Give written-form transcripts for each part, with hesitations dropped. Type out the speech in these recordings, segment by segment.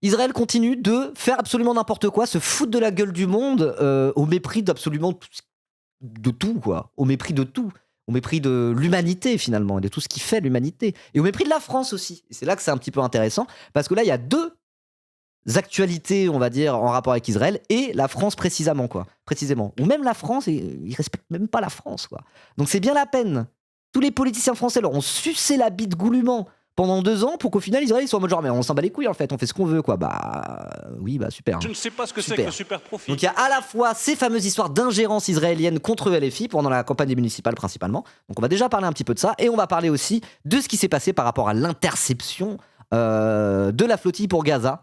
Israël continue de faire absolument n'importe quoi, se foutre de la gueule du monde au mépris d'absolument de tout, quoi. Au mépris de tout. Au mépris de l'humanité, finalement, et de tout ce qui fait l'humanité. Et au mépris de la France aussi. Et c'est là que c'est un petit peu intéressant, parce que là, il y a deux actualités, on va dire, en rapport avec Israël, et la France précisément, quoi. Précisément. Ou même la France, ils respectent même pas la France, quoi. Donc c'est bien la peine. Tous les politiciens français leur ont sucé la bite goulûment pendant 2 ans pour qu'au final Israël ils soient en mode genre mais on s'en bat les couilles en fait, on fait ce qu'on veut quoi. Bah oui, bah super. Je ne sais pas ce que c'est que le super profit. Donc il y a à la fois ces fameuses histoires d'ingérence israélienne contre LFI pendant la campagne municipale principalement. Donc on va déjà parler un petit peu de ça et on va parler aussi de ce qui s'est passé par rapport à l'interception de la flottille pour Gaza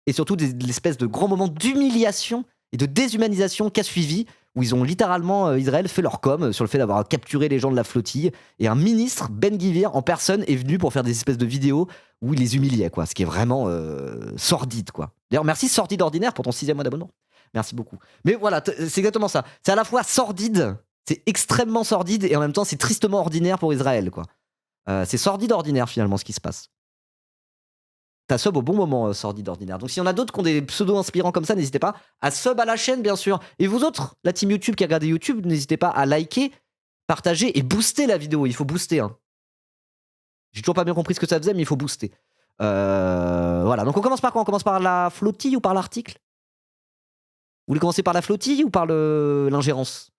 et surtout de l'espèce de grand moment d'humiliation et de déshumanisation qu'a suivi où ils ont littéralement, Israël, fait leur com sur le fait d'avoir capturé les gens de la flottille. Et un ministre, Ben Gvir, en personne, est venu pour faire des espèces de vidéos où il les humiliait, quoi. Ce qui est vraiment sordide, quoi. D'ailleurs, merci Sordide Ordinaire pour ton 6e mois d'abonnement. Merci beaucoup. Mais voilà, c'est exactement ça. C'est à la fois sordide, c'est extrêmement sordide, et en même temps, c'est tristement ordinaire pour Israël, quoi. C'est sordide ordinaire, finalement, ce qui se passe. T'as sub au bon moment, Sordide Ordinaire. Donc, s'il y en a d'autres qui ont des pseudos inspirants comme ça, n'hésitez pas à sub à la chaîne, bien sûr. Et vous autres, la team YouTube qui a regardé YouTube, n'hésitez pas à liker, partager et booster la vidéo. Il faut booster. Hein. J'ai toujours pas bien compris ce que ça faisait, mais il faut booster. Voilà. Donc, on commence par quoi? On commence par la flottille ou par l'article? Vous voulez commencer par la flottille ou par l'ingérence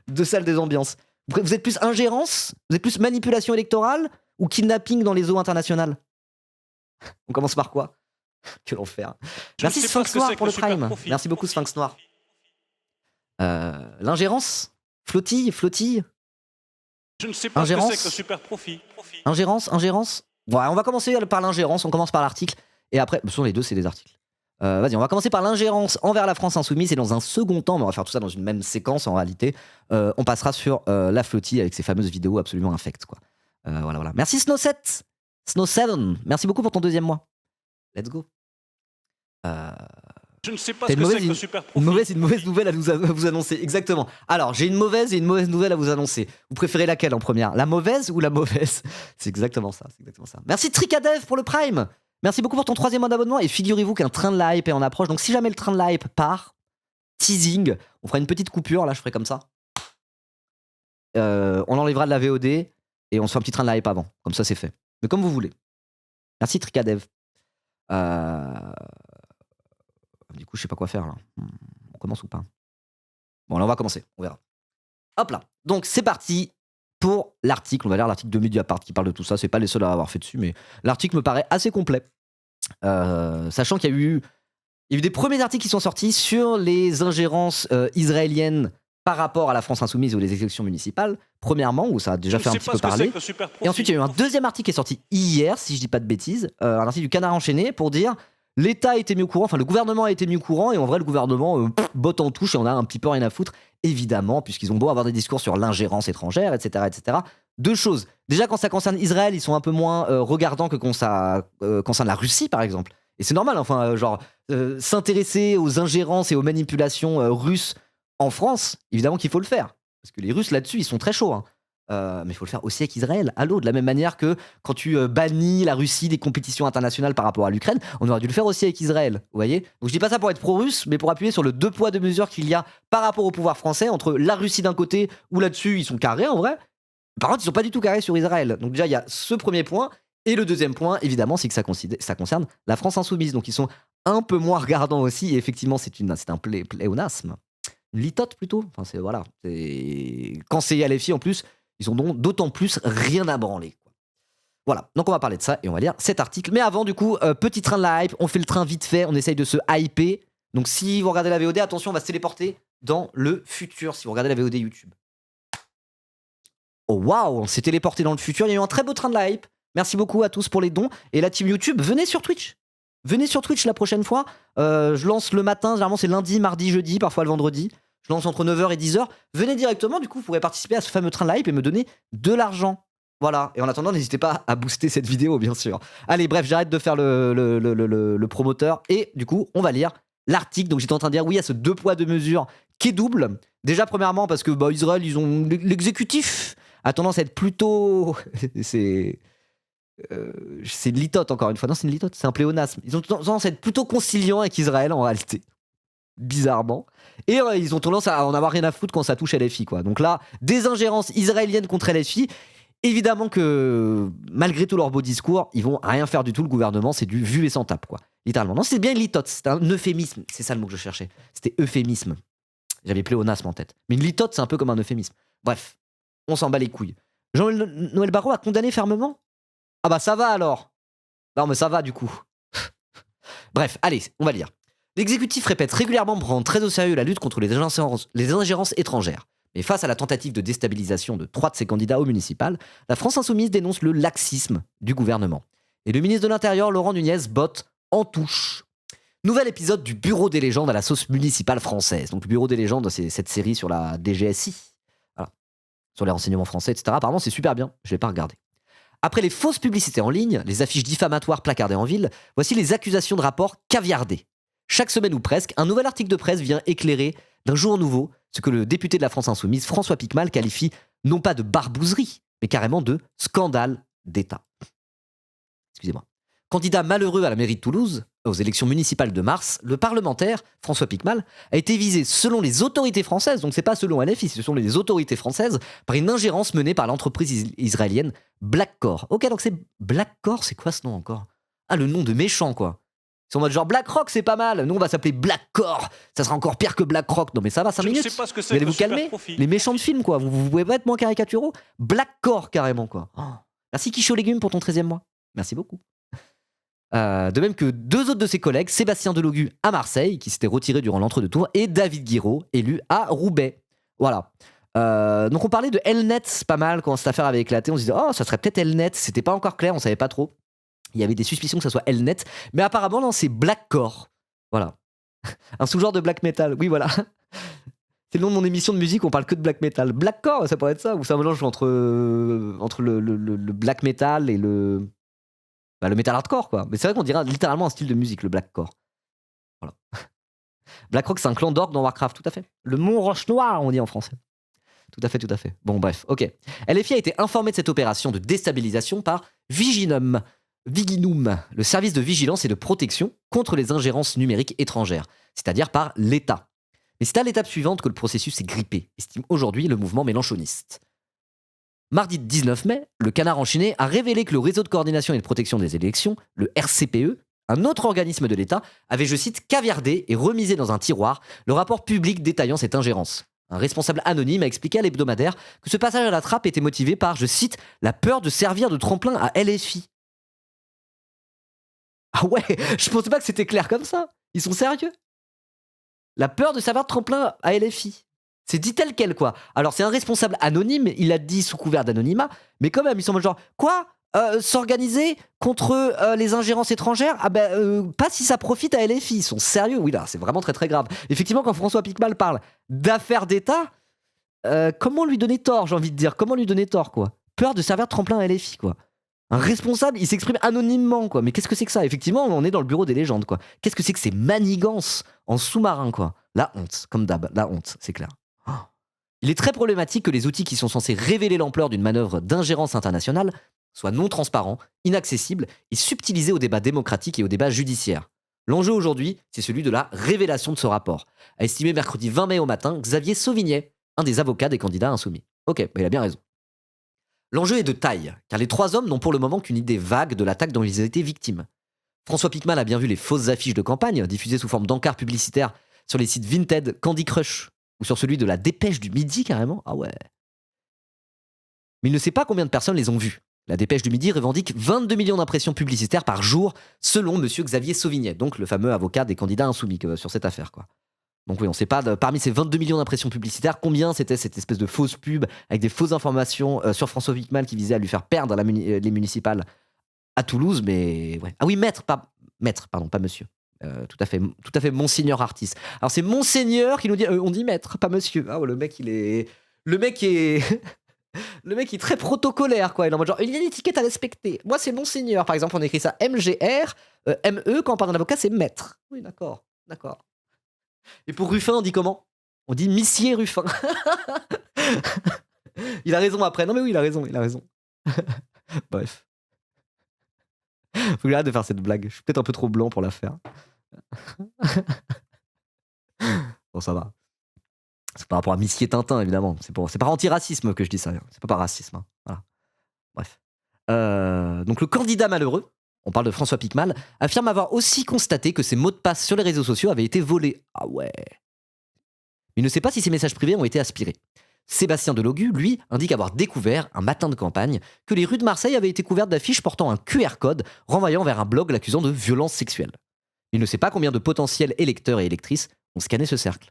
de celle des ambiances? Vous êtes plus ingérence? Vous êtes plus manipulation électorale ou kidnapping dans les eaux internationales? On commence par quoi? Quel enfer. Merci Sphinx Noir pour le Prime. Merci beaucoup Sphinx Noir. L'ingérence? Flottille? Je ne sais pas ce que c'est que le super profit. Ingérence? Ouais, on va commencer par l'ingérence, on commence par l'article. Et après, ce sont les deux, c'est des articles. Vas-y, on va commencer par l'ingérence envers la France insoumise. Et dans un second temps, mais on va faire tout ça dans une même séquence en réalité, on passera sur la flottille avec ces fameuses vidéos absolument infectes, quoi. Voilà. Merci Snow7. Snow7, merci beaucoup pour ton 2e mois. Let's go. Je ne sais pas ce que c'est que le super profit. Une mauvaise nouvelle à vous annoncer. Exactement. Alors, j'ai une mauvaise et une mauvaise nouvelle à vous annoncer. Vous préférez laquelle en première? La mauvaise ou la mauvaise? C'est exactement ça. Merci Tricadev pour le Prime. Merci beaucoup pour ton 3e mois d'abonnement. Et figurez-vous qu'un train de la hype est en approche. Donc, si jamais le train de la hype part, teasing, on fera une petite coupure. Là, je ferai comme ça. On enlèvera de la VOD et on se fait un petit train de la hype avant. Comme ça, c'est fait. Mais comme vous voulez. Merci Tricadev. Du coup, je sais pas quoi faire là. On commence ou pas? Bon, là, on va commencer. On verra. Hop là. Donc, c'est parti pour l'article. On va lire l'article de Mediapart qui parle de tout ça. C'est pas les seuls à avoir fait dessus, mais l'article me paraît assez complet. Sachant qu'il y a eu des premiers articles qui sont sortis sur les ingérences israéliennes par rapport à la France insoumise ou les élections municipales, premièrement, où ça a déjà fait un petit peu parler. Et ensuite, il y a eu un 2e article qui est sorti hier, si je dis pas de bêtises, un article du Canard enchaîné pour dire l'État a été mis au courant, enfin le gouvernement a été mis au courant, et en vrai, le gouvernement botte en touche et on a un petit peu rien à foutre, évidemment, puisqu'ils ont beau avoir des discours sur l'ingérence étrangère, etc., etc. Deux choses. Déjà, quand ça concerne Israël, ils sont un peu moins regardants que quand ça concerne la Russie, par exemple. Et c'est normal, enfin, s'intéresser aux ingérences et aux manipulations russes en France, évidemment qu'il faut le faire. Parce que les Russes, là-dessus, ils sont très chauds. Hein. Mais il faut le faire aussi avec Israël. Allô, de la même manière que quand tu bannis la Russie des compétitions internationales par rapport à l'Ukraine, on aurait dû le faire aussi avec Israël. Vous voyez? Donc je dis pas ça pour être pro-russe, mais pour appuyer sur le 2 poids 2 mesures qu'il y a par rapport au pouvoir français entre la Russie d'un côté, où là-dessus, ils sont carrés en vrai. Par contre, ils sont pas du tout carrés sur Israël. Donc déjà, il y a ce premier point. Et le 2e point, évidemment, c'est que ça concerne la France insoumise. Donc ils sont un peu moins regardants aussi. Et effectivement, c'est un pléonasme. Une litote plutôt. Enfin, voilà. Quand c'est LFI en plus, ils ont donc d'autant plus rien à branler. Quoi. Voilà. Donc on va parler de ça et on va lire cet article. Mais avant, du coup, petit train de la hype. On fait le train vite fait. On essaye de se hyper. Donc si vous regardez la VOD, attention, on va se téléporter dans le futur. Si vous regardez la VOD YouTube. Oh waouh, on s'est téléporté dans le futur. Il y a eu un très beau train de la hype. Merci beaucoup à tous pour les dons. Et la team YouTube, venez sur Twitch. Venez sur Twitch la prochaine fois. Je lance le matin, généralement c'est lundi, mardi, jeudi, parfois le vendredi. Je lance entre 9h et 10h. Venez directement, du coup, vous pourrez participer à ce fameux train de la hype et me donner de l'argent. Voilà. Et en attendant, n'hésitez pas à booster cette vidéo, bien sûr. Allez, bref, j'arrête de faire le promoteur. Et du coup, on va lire l'article. Donc j'étais en train de dire, oui, il y a ce 2 poids 2 mesures qui est double. Déjà, premièrement, parce que Israël, ils ont l'exécutif a tendance à être plutôt... c'est une litote, encore une fois. Non, c'est une litote, c'est un pléonasme. Ils ont tendance à être plutôt conciliants avec Israël, en réalité. Bizarrement. Et ils ont tendance à en avoir rien à foutre quand ça touche LFI, quoi. Donc là, des ingérences israéliennes contre LFI. Évidemment que, malgré tout leur beau discours, ils vont rien faire du tout, le gouvernement, c'est du vu et sans tape, quoi. Littéralement. Non, c'est bien une litote, c'est un euphémisme. C'est ça le mot que je cherchais. C'était euphémisme. J'avais pléonasme en tête. Mais une litote, c'est un peu comme un euphémisme. Bref, on s'en bat les couilles. Jean-Noël Barrot a condamné fermement ? Ah bah ça va alors. Non mais ça va du coup. Bref, allez, on va lire. L'exécutif répète régulièrement prendre très au sérieux la lutte contre les ingérences étrangères. Mais face à la tentative de déstabilisation de 3 de ses candidats au municipal, la France Insoumise dénonce le laxisme du gouvernement. Et le ministre de l'Intérieur, Laurent Nunez, botte en touche. Nouvel épisode du Bureau des légendes à la sauce municipale française. Donc le Bureau des légendes, c'est cette série sur la DGSI. Voilà. Sur les renseignements français, etc. Apparemment, c'est super bien. Je ne l'ai pas regardé. Après les fausses publicités en ligne, les affiches diffamatoires placardées en ville, voici les accusations de rapports caviardés. Chaque semaine ou presque, un nouvel article de presse vient éclairer d'un jour nouveau ce que le député de la France Insoumise, François Piquemal, qualifie non pas de barbouzerie, mais carrément de scandale d'État. Excusez-moi. Candidat malheureux à la mairie de Toulouse, aux élections municipales de mars, le parlementaire, François Piquemal, a été visé selon les autorités françaises, donc c'est pas selon LFI, c'est selon les autorités françaises, par une ingérence menée par l'entreprise israélienne Blackcore. Ok, donc c'est Blackcore, c'est quoi ce nom encore ? Ah, le nom de méchant, quoi. Ils sont en mode genre BlackRock, c'est pas mal. Nous, on va s'appeler Blackcore. Ça sera encore pire que BlackRock. Non, mais ça va, 5 minutes. Je ne sais pas ce que c'est. Vous allez vous calmer ? Les méchants de film, quoi. Vous pouvez pas être moins caricaturaux ? Blackcore, carrément, quoi. Oh. Merci Quichot Légumes pour ton 13e mois. Merci beaucoup. De même que 2 autres de ses collègues, Sébastien Delogu à Marseille, qui s'était retiré durant l'entre-deux-tours, et David Guiraud, élu à Roubaix. Voilà. Donc on parlait de Elnet pas mal quand cette affaire avait éclaté. On se disait, oh, ça serait peut-être Elnet. C'était pas encore clair, on savait pas trop. Il y avait des suspicions que ça soit Elnet. Mais apparemment, non, c'est Blackcore. Voilà. Un sous-genre de black metal. Oui, voilà. C'est le nom de mon émission de musique, on parle que de black metal. Blackcore, ça pourrait être ça, ou c'est un mélange entre le black metal et le metal hardcore, quoi. Mais c'est vrai qu'on dirait littéralement un style de musique, le blackcore. Voilà. Blackrock, c'est un clan d'orques dans Warcraft, tout à fait. Le Mont Roche Noir, on dit en français. Tout à fait, tout à fait. Bon, bref, ok. LFI a été informé de cette opération de déstabilisation par Viginum, le service de vigilance et de protection contre les ingérences numériques étrangères, c'est-à-dire par l'État. Mais c'est à l'étape suivante que le processus est grippé, estime aujourd'hui le mouvement mélenchoniste. Mardi 19 mai, le Canard enchaîné a révélé que le réseau de coordination et de protection des élections, le RCPE, un autre organisme de l'État, avait, je cite, caviardé et remisé dans un tiroir le rapport public détaillant cette ingérence. Un responsable anonyme a expliqué à l'hebdomadaire que ce passage à la trappe était motivé par, je cite, la peur de servir de tremplin à LFI. Ah ouais, je pensais pas que c'était clair comme ça. Ils sont sérieux ? La peur de servir de tremplin à LFI. C'est dit tel quel, quoi. Alors, c'est un responsable anonyme, il a dit sous couvert d'anonymat, mais quand même, ils sont en mode genre, quoi ? S'organiser contre les ingérences étrangères ? Ah ben, pas si ça profite à LFI. Ils sont sérieux, oui, là, c'est vraiment très très grave. Effectivement, quand François Piquemal parle d'affaires d'État, comment lui donner tort, j'ai envie de dire ? Comment lui donner tort, quoi ? Peur de servir de tremplin à LFI, quoi. Un responsable, il s'exprime anonymement, quoi. Mais qu'est-ce que c'est que ça ? Effectivement, on est dans le bureau des légendes, quoi. Qu'est-ce que c'est que ces manigances en sous-marin, quoi ? La honte, comme d'hab, la honte, c'est clair. Oh. Il est très problématique que les outils qui sont censés révéler l'ampleur d'une manœuvre d'ingérence internationale soient non transparents, inaccessibles et subtilisés au débat démocratique et au débat judiciaire. L'enjeu aujourd'hui, c'est celui de la révélation de ce rapport, a estimé mercredi 20 mai au matin Xavier Sauvignet, un des avocats des candidats insoumis. Ok, mais il a bien raison. L'enjeu est de taille, car les 3 hommes n'ont pour le moment qu'une idée vague de l'attaque dont ils ont été victimes. François Piquemal a bien vu les fausses affiches de campagne diffusées sous forme d'encarts publicitaires sur les sites Vinted, Candy Crush, ou sur celui de la Dépêche du Midi carrément. Ah ouais. Mais il ne sait pas combien de personnes les ont vues. La Dépêche du Midi revendique 22 millions d'impressions publicitaires par jour, selon monsieur Xavier Sauvignet, donc le fameux avocat des candidats insoumis sur cette affaire, quoi. Donc oui, on ne sait pas, parmi ces 22 millions d'impressions publicitaires, combien c'était cette espèce de fausse pub avec des fausses informations sur François Piquemal qui visait à lui faire perdre les municipales à Toulouse, mais ouais. Ah oui, pas monsieur. Tout à fait, Monseigneur Artis. Alors c'est Monseigneur qui nous dit, on dit maître, pas monsieur. Ah, le mec est très protocolaire, quoi. Il est en mode genre, il y a une étiquette à respecter. Moi, c'est Monseigneur, par exemple, on écrit ça MGR, ME, quand on parle d'un avocat, c'est maître. Oui, d'accord. Et pour Ruffin, on dit comment ? On dit Missier Ruffin. Il a raison après. Non mais oui, il a raison. Bref. Faut que j'arrête de faire cette blague. Je suis peut-être un peu trop blanc pour la faire. Bon, ça va. C'est par rapport à Miss Tintin, évidemment. C'est par antiracisme que je dis ça. C'est pas par racisme. Hein. Voilà. Bref. Donc le candidat malheureux, on parle de François Piquemal, affirme avoir aussi constaté que ses mots de passe sur les réseaux sociaux avaient été volés. Ah ouais. Il ne sait pas si ces messages privés ont été aspirés. Sébastien Delogu, lui, indique avoir découvert, un matin de campagne, que les rues de Marseille avaient été couvertes d'affiches portant un QR code renvoyant vers un blog l'accusant de violences sexuelles. Il ne sait pas combien de potentiels électeurs et électrices ont scanné ce cercle.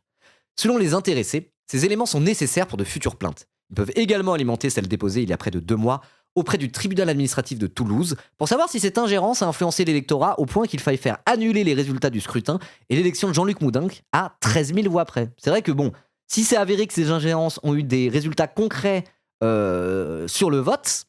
Selon les intéressés, ces éléments sont nécessaires pour de futures plaintes. Ils peuvent également alimenter celle déposée il y a près de 2 mois auprès du tribunal administratif de Toulouse pour savoir si cette ingérence a influencé l'électorat au point qu'il faille faire annuler les résultats du scrutin et l'élection de Jean-Luc Moudenc à 13 000 voix près. C'est vrai que bon, si c'est avéré que ces ingérences ont eu des résultats concrets sur le vote,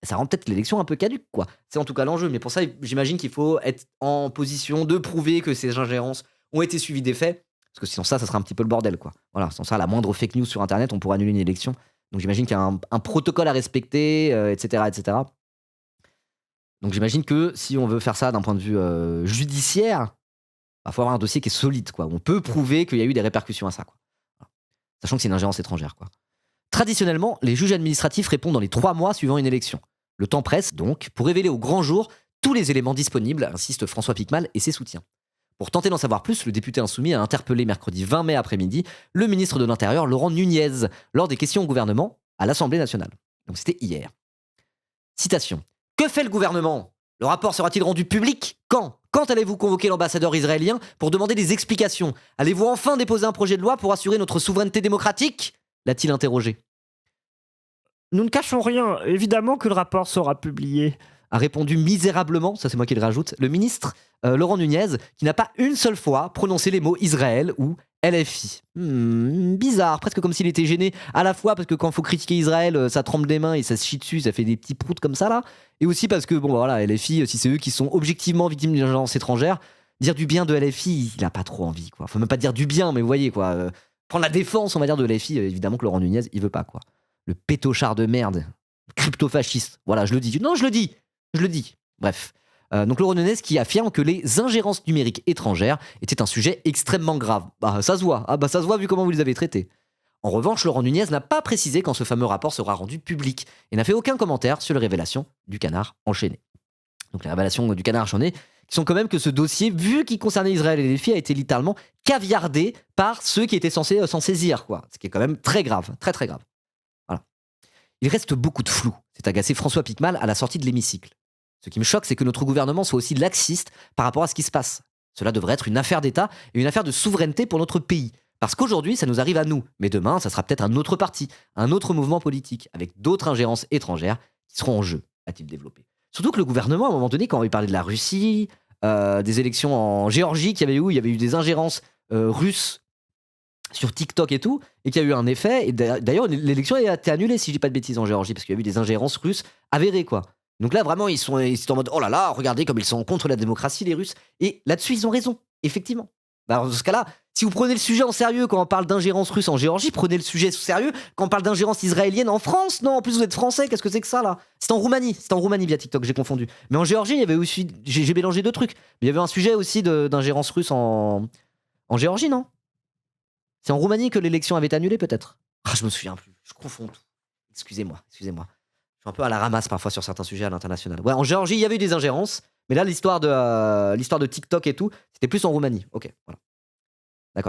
ça rend peut-être l'élection un peu caduque, quoi. C'est en tout cas l'enjeu, mais pour ça, j'imagine qu'il faut être en position de prouver que ces ingérences ont été suivies des faits, parce que sinon ça sera un petit peu le bordel, quoi. Voilà, sans ça, la moindre fake news sur Internet, on pourrait annuler une élection. Donc j'imagine qu'il y a un protocole à respecter, etc., etc. Donc j'imagine que si on veut faire ça d'un point de vue judiciaire, il faut avoir un dossier qui est solide, quoi. On peut prouver qu'il y a eu des répercussions à ça, quoi. Voilà. Sachant que c'est une ingérence étrangère, quoi. Traditionnellement, les juges administratifs répondent dans les 3 mois suivant une élection. Le temps presse donc pour révéler au grand jour tous les éléments disponibles, insiste François Piquemal et ses soutiens. Pour tenter d'en savoir plus, le député insoumis a interpellé mercredi 20 mai après-midi le ministre de l'Intérieur Laurent Nunez lors des questions au gouvernement à l'Assemblée nationale. Donc c'était hier. Citation. Que fait le gouvernement ? Le rapport sera-t-il rendu public ? Quand ? Quand allez-vous convoquer l'ambassadeur israélien pour demander des explications ? Allez-vous enfin déposer un projet de loi pour assurer notre souveraineté démocratique ? L'a-t-il interrogé. Nous ne cachons rien, évidemment que le rapport sera publié, a répondu misérablement, ça c'est moi qui le rajoute, le ministre Laurent Nunez, qui n'a pas une seule fois prononcé les mots Israël ou LFI. Bizarre, presque comme s'il était gêné, à la fois parce que quand il faut critiquer Israël, ça tremble des mains et ça se chie dessus, ça fait des petits proutes comme ça là, et aussi parce que, bon voilà, LFI, si c'est eux qui sont objectivement victimes d'une ingérence étrangère, dire du bien de LFI, il n'a pas trop envie, quoi. Faut même pas dire du bien, mais vous voyez, quoi. Prendre la défense, on va dire, de LFI, évidemment que Laurent Nunez, il veut pas, quoi. Le pétochard de merde, crypto-fasciste. Voilà, je le dis. Non, je le dis. Bref. Donc Laurent Nunez qui affirme que les ingérences numériques étrangères étaient un sujet extrêmement grave. Bah ça se voit. Ah bah ça se voit vu comment vous les avez traités. En revanche, Laurent Nunez n'a pas précisé quand ce fameux rapport sera rendu public et n'a fait aucun commentaire sur les révélations du canard enchaîné. Donc les révélations du canard enchaîné qui sont quand même que ce dossier, vu qu'il concernait Israël et les filles, a été littéralement caviardé par ceux qui étaient censés s'en saisir, quoi. Ce qui est quand même très grave, très très grave. Il reste beaucoup de flou, s'est agacé François Piquemal à la sortie de l'hémicycle. Ce qui me choque, c'est que notre gouvernement soit aussi laxiste par rapport à ce qui se passe. Cela devrait être une affaire d'État et une affaire de souveraineté pour notre pays. Parce qu'aujourd'hui, ça nous arrive à nous, mais demain, ça sera peut-être un autre parti, un autre mouvement politique, avec d'autres ingérences étrangères qui seront en jeu, a-t-il développé. Surtout que le gouvernement, à un moment donné, quand il parlait de la Russie, des élections en Géorgie, il y avait eu des ingérences russes sur TikTok et tout, et qu'il y a eu un effet, et d'ailleurs l'élection a été annulée si je dis pas de bêtises en Géorgie, parce qu'il y a eu des ingérences russes avérées, quoi. Donc là vraiment ils sont en mode oh là là, regardez comme ils sont contre la démocratie les Russes, et là-dessus ils ont raison, effectivement. Bah, dans ce cas-là, si vous prenez le sujet en sérieux quand on parle d'ingérence russe en Géorgie, prenez le sujet au sérieux quand on parle d'ingérence israélienne en France. Non, en plus vous êtes français, qu'est-ce que c'est que ça là ? C'était en Roumanie via TikTok, j'ai confondu. Mais en Géorgie, il y avait aussi, j'ai mélangé 2 trucs. Mais il y avait un sujet aussi d'ingérence russe en Géorgie, non ? C'est en Roumanie que l'élection avait été annulée, peut-être ? Ah, je me souviens plus. Je confonds tout. Excusez-moi. Je suis un peu à la ramasse parfois sur certains sujets à l'international. Ouais, en Géorgie, il y avait eu des ingérences, mais là, l'histoire de TikTok et tout, c'était plus en Roumanie. Ok, voilà.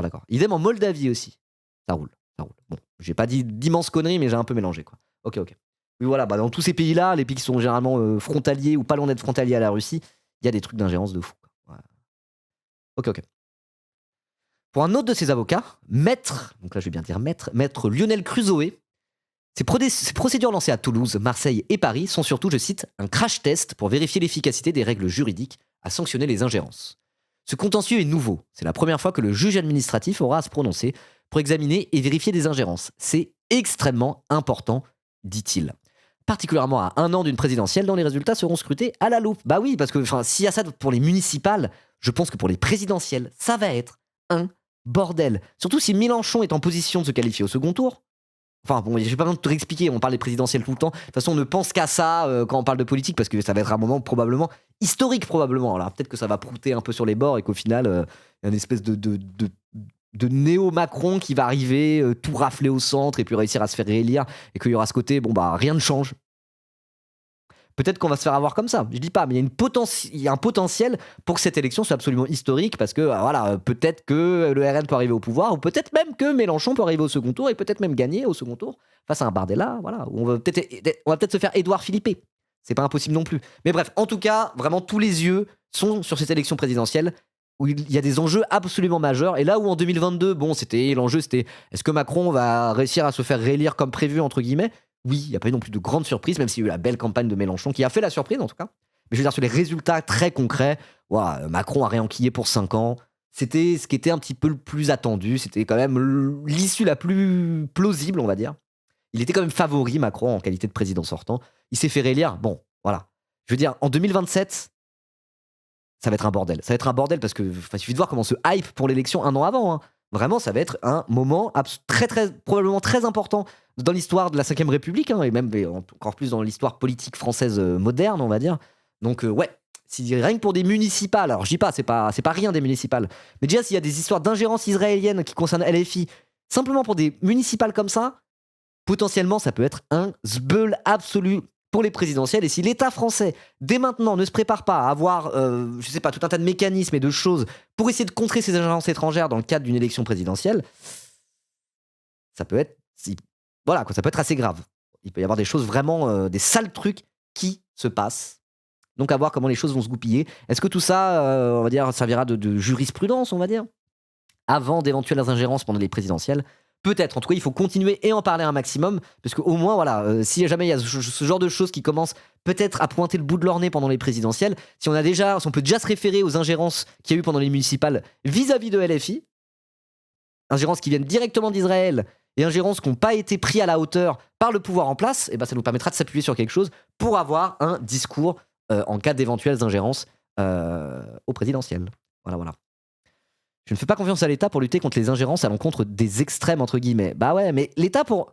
D'accord. Idem en Moldavie aussi. Ça roule. Bon, j'ai pas dit d'immenses conneries, mais j'ai un peu mélangé, quoi. Ok. Oui, voilà, dans tous ces pays-là, les pays qui sont généralement frontaliers ou pas loin d'être frontaliers à la Russie, il y a des trucs d'ingérence de fou, quoi. Ouais. Ok. Pour un autre de ses avocats, maître Lionel Crusoé, ces procédures lancées à Toulouse, Marseille et Paris sont surtout, je cite, un crash test pour vérifier l'efficacité des règles juridiques à sanctionner les ingérences. Ce contentieux est nouveau. C'est la première fois que le juge administratif aura à se prononcer pour examiner et vérifier des ingérences. C'est extrêmement important, dit-il. Particulièrement à 1 an d'une présidentielle dont les résultats seront scrutés à la loupe. Bah oui, parce que s'il y a ça pour les municipales, je pense que pour les présidentielles, ça va être un bordel. Surtout si Mélenchon est en position de se qualifier au second tour. Enfin bon, j'ai pas besoin de te réexpliquer, on parle des présidentielles tout le temps. De toute façon, on ne pense qu'à ça quand on parle de politique, parce que ça va être un moment probablement historique, probablement. Alors peut-être que ça va prouter un peu sur les bords et qu'au final, il y a une espèce de néo-Macron qui va arriver, tout rafler au centre et puis réussir à se faire réélire, et qu'il y aura ce côté, bon bah rien ne change. Peut-être qu'on va se faire avoir comme ça, je dis pas, mais il y a un potentiel pour que cette élection soit absolument historique, parce que voilà, peut-être que le RN peut arriver au pouvoir, ou peut-être même que Mélenchon peut arriver au second tour, et peut-être même gagner au second tour, face à un Bardella, voilà, où on va peut-être se faire Édouard Philippé. C'est pas impossible non plus. Mais bref, en tout cas, vraiment tous les yeux sont sur cette élection présidentielle, où il y a des enjeux absolument majeurs. Et là où en 2022, bon, l'enjeu c'était est-ce que Macron va réussir à se faire réélire comme prévu, entre guillemets. Oui, il n'y a pas eu non plus de grandes surprises, même s'il y a eu la belle campagne de Mélenchon, qui a fait la surprise en tout cas. Mais je veux dire, sur les résultats très concrets, Macron a réenquillé pour 5 ans. C'était ce qui était un petit peu le plus attendu. C'était quand même l'issue la plus plausible, on va dire. Il était quand même favori, Macron, en qualité de président sortant. Il s'est fait réélire. Bon, voilà. Je veux dire, en 2027, ça va être un bordel. Ça va être un bordel parce que il suffit de voir comment se hype pour l'élection un an avant. Hein. Vraiment, ça va être un moment probablement très important dans l'histoire de la Ve République, hein, et même encore plus dans l'histoire politique française moderne, on va dire. Donc, ouais, si rien que pour des municipales, alors je dis pas, c'est pas rien des municipales, mais déjà s'il y a des histoires d'ingérence israélienne qui concernent LFI, simplement pour des municipales comme ça, potentiellement, ça peut être un zbeul absolu pour les présidentielles. Et si l'État français, dès maintenant, ne se prépare pas à avoir, je sais pas, tout un tas de mécanismes et de choses pour essayer de contrer ces ingérences étrangères dans le cadre d'une élection présidentielle, ça peut être, voilà, quoi, ça peut être assez grave. Il peut y avoir des choses vraiment, des sales trucs qui se passent. Donc à voir comment les choses vont se goupiller. Est-ce que tout ça, on va dire, servira de jurisprudence, on va dire, avant d'éventuelles ingérences pendant les présidentielles? Peut-être. En tout cas, il faut continuer et en parler un maximum, parce qu'au moins, voilà, si jamais il y a ce genre de choses qui commencent peut-être à pointer le bout de leur nez pendant les présidentielles, si on peut déjà se référer aux ingérences qu'il y a eu pendant les municipales vis-à-vis de LFI, ingérences qui viennent directement d'Israël et ingérences qui n'ont pas été pris à la hauteur par le pouvoir en place, et ben ça nous permettra de s'appuyer sur quelque chose pour avoir un discours en cas d'éventuelles ingérences au présidentiel. Voilà, voilà. Je ne fais pas confiance à l'État pour lutter contre les ingérences à l'encontre des extrêmes, entre guillemets. Bah ouais, mais l'État pour...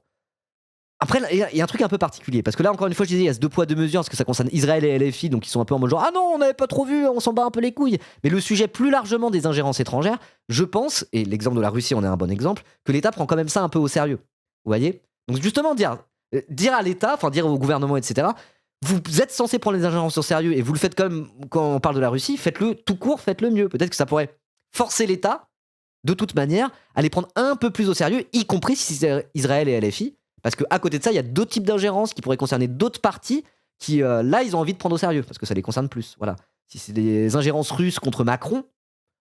Après, il y a un truc un peu particulier. Parce que là, encore une fois, je disais, il y a ce 2 poids 2 mesures, parce que ça concerne Israël et LFI, donc ils sont un peu en mode genre, ah non, on n'avait pas trop vu, on s'en bat un peu les couilles. Mais le sujet plus largement des ingérences étrangères, je pense, et l'exemple de la Russie en est un bon exemple, que l'État prend quand même ça un peu au sérieux. Vous voyez? Donc justement, dire à l'État, enfin dire au gouvernement, etc., vous êtes censé prendre les ingérences au sérieux, et vous le faites quand même quand on parle de la Russie, faites-le tout court, faites-le mieux. Peut-être que ça pourrait forcer l'État de toute manière, à les prendre un peu plus au sérieux, y compris si c'est Israël et LFI, parce qu'à côté de ça, il y a d'autres types d'ingérences qui pourraient concerner d'autres partis qui, là, ils ont envie de prendre au sérieux, parce que ça les concerne plus. Voilà. Si c'est des ingérences russes contre Macron,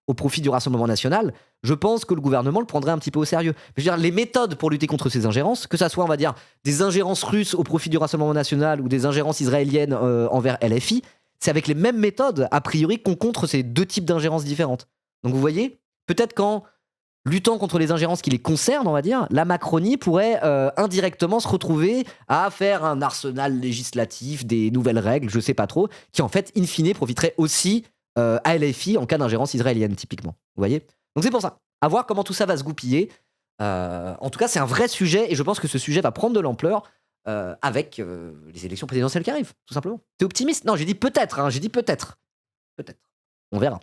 au profit du Rassemblement national, je pense que le gouvernement le prendrait un petit peu au sérieux. Mais je veux dire, les méthodes pour lutter contre ces ingérences, que ça soit, on va dire, des ingérences russes au profit du Rassemblement national ou des ingérences israéliennes envers LFI, c'est avec les mêmes méthodes, a priori, qu'on contre ces deux types d'ingérences différentes. Donc vous voyez, peut-être qu'en luttant contre les ingérences qui les concernent, on va dire, la Macronie pourrait indirectement se retrouver à faire un arsenal législatif, des nouvelles règles, je sais pas trop, qui en fait, in fine, profiterait aussi à LFI en cas d'ingérence israélienne, typiquement. Vous voyez? Donc c'est pour ça. À voir comment tout ça va se goupiller. En tout cas, c'est un vrai sujet et je pense que ce sujet va prendre de l'ampleur avec les élections présidentielles qui arrivent, tout simplement. T'es optimiste? Non, j'ai dit peut-être, hein, j'ai dit peut-être. Peut-être. On verra.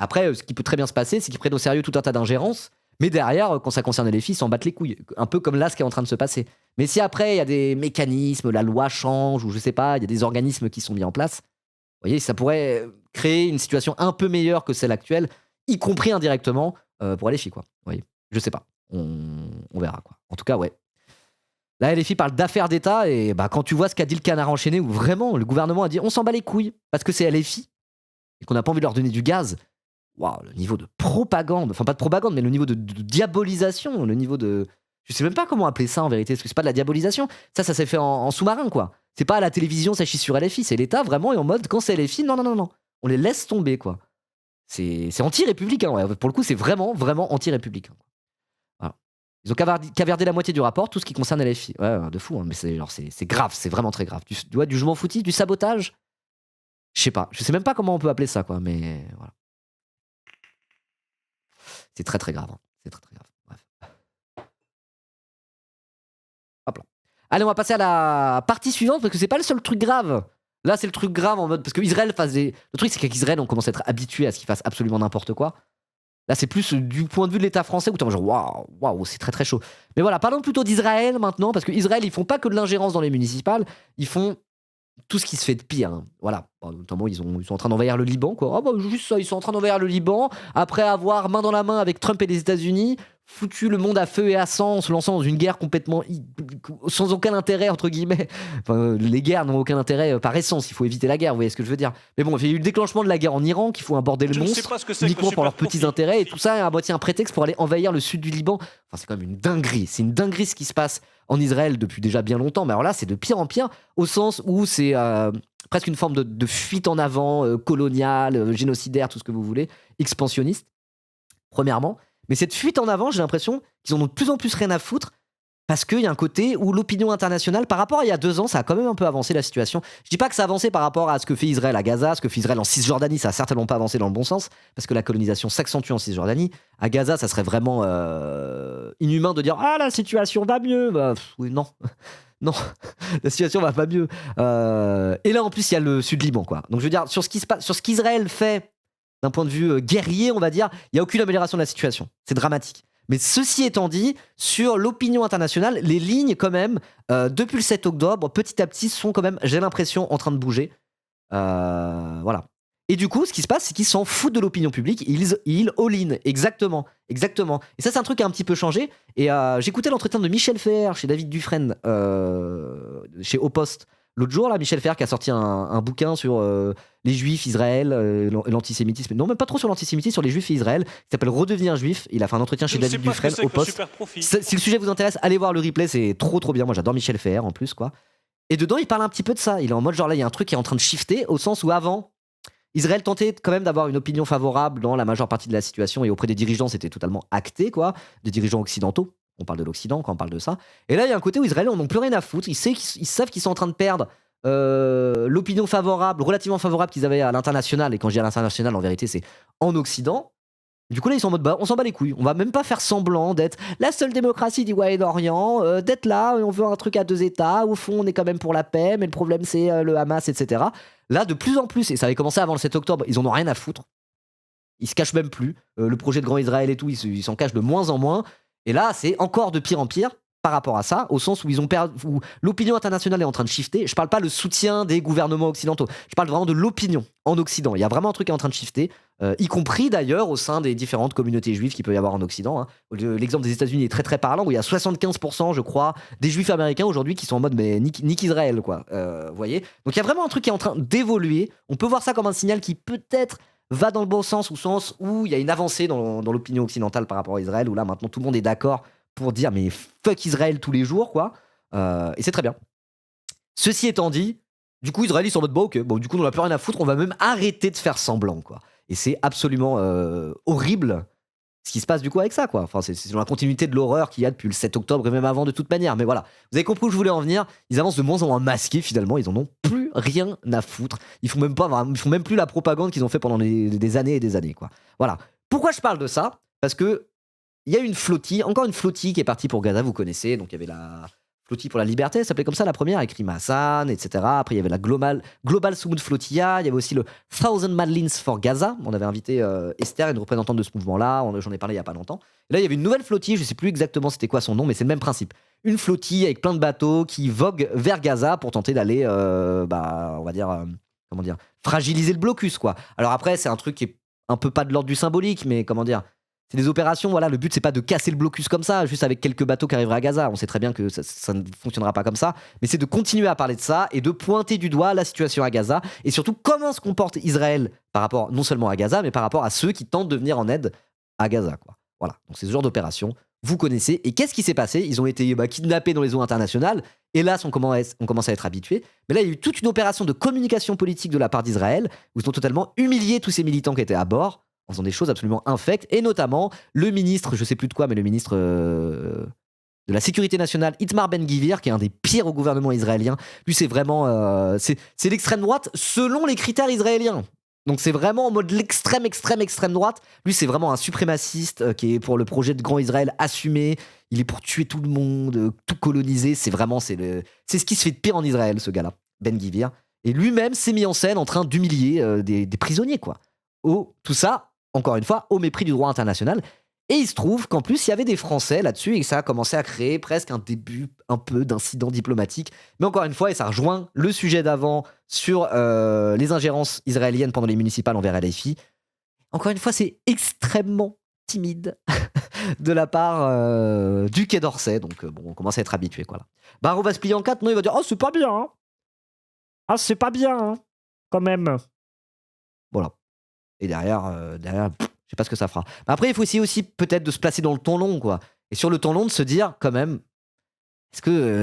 Après, ce qui peut très bien se passer, c'est qu'ils prennent au sérieux tout un tas d'ingérences, mais derrière, quand ça concerne les filles, ils s'en battent les couilles. Un peu comme là, ce qui est en train de se passer. Mais si après, il y a des mécanismes, la loi change, ou je sais pas, il y a des organismes qui sont mis en place, vous voyez, ça pourrait créer une situation un peu meilleure que celle actuelle, y compris indirectement, pour les filles, quoi. Vous voyez, je sais pas. On verra, quoi. En tout cas, ouais. Là, les filles parlent d'affaires d'État, et bah, quand tu vois ce qu'a dit le Canard enchaîné, où vraiment, le gouvernement a dit on s'en bat les couilles, parce que c'est LFI, et qu'on n'a pas envie de leur donner du gaz. Waouh, le niveau de propagande, enfin pas de propagande, mais le niveau de diabolisation, le niveau de... Je sais même pas comment appeler ça en vérité, parce que c'est pas de la diabolisation, ça s'est fait en sous-marin, quoi. C'est pas à la télévision, ça chie sur LFI, c'est l'État vraiment, et en mode, quand c'est LFI, non, on les laisse tomber, quoi. C'est anti-républicain, ouais. Pour le coup, c'est vraiment, vraiment anti-républicain. Voilà. Ils ont cavardé la moitié du rapport, tout ce qui concerne LFI. Ouais, de fou, hein, mais c'est grave, c'est vraiment très grave. Du je m'en foutis, du sabotage, je sais pas, je sais même pas comment on peut appeler ça, quoi, mais voilà. C'est très très grave. C'est très très grave. Allez, on va passer à la partie suivante parce que c'est pas le seul truc grave. Là, c'est le truc grave en mode. Parce que Israël fasse des. Le truc, c'est qu'Israël, on commence à être habitué à ce qu'il fasse absolument n'importe quoi. Là, c'est plus du point de vue de l'État français où t'es genre waouh, c'est très très chaud. Mais voilà, parlons plutôt d'Israël maintenant parce qu'Israël, ils font pas que de l'ingérence dans les municipales, ils font tout ce qui se fait de pire. Hein. Voilà. Bon, notamment, ils sont en train d'envahir le Liban, quoi. Ah bah, juste ça, ils sont en train d'envahir le Liban après avoir, main dans la main avec Trump et les États-Unis, foutu le monde à feu et à sang en se lançant dans une guerre complètement sans aucun intérêt, entre guillemets. Enfin, les guerres n'ont aucun intérêt par essence, il faut éviter la guerre, vous voyez ce que je veux dire. Mais bon, il y a eu le déclenchement de la guerre en Iran qui fout un bordel monstre, uniquement pour leurs petits intérêts, et tout ça à moitié un prétexte pour aller envahir le sud du Liban. Enfin, c'est quand même une dinguerie, c'est une dinguerie ce qui se passe en Israël depuis déjà bien longtemps, mais alors là, c'est de pire en pire, au sens où c'est presque une forme de fuite en avant, coloniale, génocidaire, tout ce que vous voulez, expansionniste, premièrement. Mais cette fuite en avant, j'ai l'impression qu'ils en ont de plus en plus rien à foutre, parce qu'il y a un côté où l'opinion internationale, par rapport à il y a 2 ans, ça a quand même un peu avancé la situation. Je dis pas que ça a avancé par rapport à ce que fait Israël à Gaza, ce que fait Israël en Cisjordanie, ça a certainement pas avancé dans le bon sens, parce que la colonisation s'accentue en Cisjordanie. À Gaza, ça serait vraiment inhumain de dire « Ah, la situation va mieux !» Bah, oui, non. Non, la situation va pas mieux. Et là, en plus, il y a le Sud-Liban, quoi. Donc, je veux dire, sur ce qu'Israël fait d'un point de vue guerrier, on va dire, il n'y a aucune amélioration de la situation. C'est dramatique. Mais ceci étant dit, sur l'opinion internationale, les lignes, quand même, depuis le 7 octobre, petit à petit, sont quand même, j'ai l'impression, en train de bouger. Voilà. Et du coup, ce qui se passe, c'est qu'ils s'en foutent de l'opinion publique. Ils all-in. Exactement. Exactement. Et ça, c'est un truc qui a un petit peu changé. Et j'écoutais l'entretien de Michel Fer chez David Dufresne, chez Au Poste, l'autre jour, là, Michel Fer qui a sorti un bouquin sur les Juifs, Israël, l'antisémitisme. Non, même pas trop sur l'antisémitisme, sur les Juifs et Israël, qui s'appelle Redevenir Juif. Il a fait un entretien chez David Dufresne au Poste. Si le sujet vous intéresse, allez voir le replay, c'est trop trop bien. Moi, j'adore Michel Fer en plus, quoi. Et dedans, il parle un petit peu de ça. Il est en mode genre là, il y a un truc qui est en train de shifter au sens où avant, Israël tentait quand même d'avoir une opinion favorable dans la majeure partie de la situation et auprès des dirigeants, c'était totalement acté, quoi. Des dirigeants occidentaux. On parle de l'Occident quand on parle de ça. Et là, il y a un côté où Israël n'en ont plus rien à foutre. Ils savent qu'ils sont en train de perdre l'opinion favorable, relativement favorable qu'ils avaient à l'international. Et quand je dis à l'international, en vérité, c'est en Occident. Du coup, là, ils sont en mode, bah, on s'en bat les couilles. On va même pas faire semblant d'être la seule démocratie du Moyen-Orient, d'être là, on veut un truc à 2 États. Au fond, on est quand même pour la paix, mais le problème, c'est le Hamas, etc. Là, de plus en plus, et ça avait commencé avant le 7 octobre, ils en ont rien à foutre. Ils se cachent même plus. Le projet de Grand Israël et tout, ils s'en cachent de moins en moins. Et là, c'est encore de pire en pire par rapport à ça, au sens où ils ont perdu, où l'opinion internationale est en train de shifter. Je parle pas le soutien des gouvernements occidentaux. Je parle vraiment de l'opinion en Occident. Il y a vraiment un truc qui est en train de shifter, y compris d'ailleurs au sein des différentes communautés juives qu'il peut y avoir en Occident. Hein. L'exemple des États-Unis est très très parlant, où il y a 75%, je crois, des juifs américains aujourd'hui qui sont en mode mais nique Israël, quoi. Vous voyez. Donc il y a vraiment un truc qui est en train d'évoluer. On peut voir ça comme un signal qui peut-être va dans le bon sens, au sens où il y a une avancée dans l'opinion occidentale par rapport à Israël, où là maintenant tout le monde est d'accord pour dire mais fuck Israël tous les jours, quoi. Et c'est très bien. Ceci étant dit, du coup Israël ils sont en mode bon, ok, bon, du coup on n'a plus rien à foutre, on va même arrêter de faire semblant, quoi. Et c'est absolument horrible ce qui se passe du coup avec ça, quoi. Enfin, c'est dans la continuité de l'horreur qu'il y a depuis le 7 octobre et même avant de toute manière. Mais voilà, vous avez compris où je voulais en venir. Ils avancent de moins en moins masqués finalement, ils en ont plus rien à foutre. Ils font même plus la propagande qu'ils ont fait pendant des années et des années, quoi. Voilà. Pourquoi je parle de ça ? Parce que il y a une flottille, encore une flottille qui est partie pour Gaza, vous connaissez. Donc il y avait la flottille pour la liberté, ça s'appelait comme ça la première, avec Rima Hassan, etc. Après il y avait la Global Sumud Flotilla, il y avait aussi le Thousand Madlins for Gaza. On avait invité Esther, une représentante de ce mouvement-là, j'en ai parlé il y a pas longtemps. Et là il y avait une nouvelle flottille, je sais plus exactement c'était quoi son nom, mais c'est le même principe. Une flottille avec plein de bateaux qui voguent vers Gaza pour tenter d'aller, on va dire, comment dire, fragiliser le blocus, quoi. Alors après c'est un truc qui est un peu pas de l'ordre du symbolique, mais comment dire, c'est des opérations, voilà, le but c'est pas de casser le blocus comme ça, juste avec quelques bateaux qui arriveraient à Gaza, on sait très bien que ça ne fonctionnera pas comme ça, mais c'est de continuer à parler de ça et de pointer du doigt la situation à Gaza, et surtout comment se comporte Israël par rapport non seulement à Gaza, mais par rapport à ceux qui tentent de venir en aide à Gaza, quoi. Voilà, donc c'est ce genre d'opération, vous connaissez, et qu'est-ce qui s'est passé ? Ils ont été kidnappés dans les eaux internationales, hélas on commence à être habitués, mais là il y a eu toute une opération de communication politique de la part d'Israël, où ils ont totalement humilié tous ces militants qui étaient à bord, en faisant des choses absolument infectes, et notamment le ministre, je sais plus de quoi, mais le ministre de la Sécurité nationale, Itamar Ben-Gvir, qui est un des pires au gouvernement israélien. Lui, c'est vraiment... c'est l'extrême droite selon les critères israéliens. Donc c'est vraiment en mode l'extrême droite. Lui, c'est vraiment un suprémaciste qui est pour le projet de Grand Israël assumé. il est pour tuer tout le monde, tout coloniser. C'est vraiment, c'est ce qui se fait de pire en Israël, ce gars-là, Ben-Gvir. Et lui-même s'est mis en scène en train d'humilier des prisonniers, quoi. Tout ça, encore une fois, au mépris du droit international. Et il se trouve qu'en plus, il y avait des Français là-dessus et que ça a commencé à créer presque un début un peu d'incident diplomatique. Mais encore une fois, et ça rejoint le sujet d'avant sur les ingérences israéliennes pendant les municipales envers LFI. Encore une fois, c'est extrêmement timide de la part du Quai d'Orsay. Donc bon, on commence à être habitué, quoi. Là. Barreau va se plier en 4, non, il va dire « Oh, c'est pas bien, hein. Ah, c'est pas bien, hein, quand même. » Voilà. Et derrière, je sais pas ce que ça fera. Mais après, il faut essayer aussi peut-être de se placer dans le temps long, quoi. Et sur le temps long, de se dire quand même, est-ce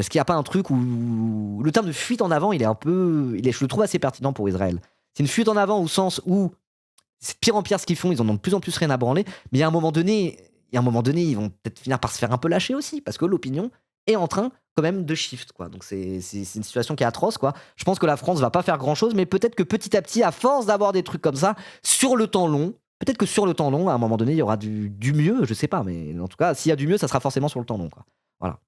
qu'il n'y a pas un truc où le terme de fuite en avant, je le trouve assez pertinent pour Israël. C'est une fuite en avant au sens où c'est de pire en pire ce qu'ils font, ils en ont de plus en plus rien à branler. Mais il y a un moment donné, ils vont peut-être finir par se faire un peu lâcher aussi, parce que l'opinion est en train quand même de shift, quoi. Donc c'est une situation qui est atroce, quoi. Je pense que la France va pas faire grand-chose, mais peut-être que petit à petit, à force d'avoir des trucs comme ça, sur le temps long, peut-être que sur le temps long, à un moment donné, il y aura du mieux, je sais pas, mais en tout cas, s'il y a du mieux, ça sera forcément sur le temps long, quoi. Voilà.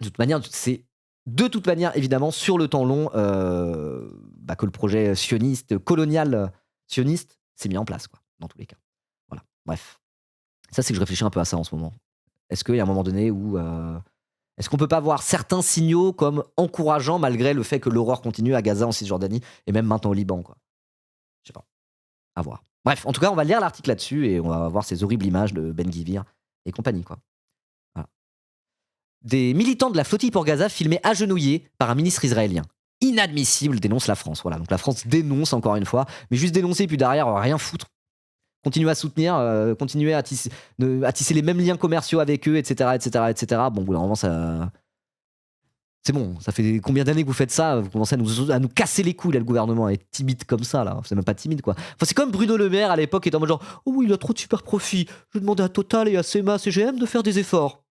De toute manière, évidemment, sur le temps long, que le projet colonial sioniste, s'est mis en place, quoi, dans tous les cas. Voilà. Bref. Ça, c'est que je réfléchis un peu à ça en ce moment. Est-ce qu'il y a un moment donné où est-ce qu'on peut pas voir certains signaux comme encourageants malgré le fait que l'horreur continue à Gaza, en Cisjordanie et même maintenant au Liban, quoi. Je sais pas. À voir. Bref, en tout cas, on va lire l'article là-dessus et on va voir ces horribles images de Ben-Gvir et compagnie, quoi. Voilà. Des militants de la flottille pour Gaza filmés agenouillés par un ministre israélien. Inadmissible, dénonce la France. Voilà, donc la France dénonce encore une fois, mais juste dénoncer puis derrière rien foutre. Continuer à soutenir, continuer à tisser les mêmes liens commerciaux avec eux, etc., etc., etc. Bon, au bout d'un moment, ça... C'est bon, ça fait combien d'années que vous faites ça? Vous commencez à nous casser les couilles, là, le gouvernement, à être timide comme ça, là. C'est même pas timide, quoi. Enfin, c'est comme Bruno Le Maire, à l'époque, qui était en mode genre « Oh, il a trop de super profits. Je vais demander à Total et à SEMA, CGM de faire des efforts. »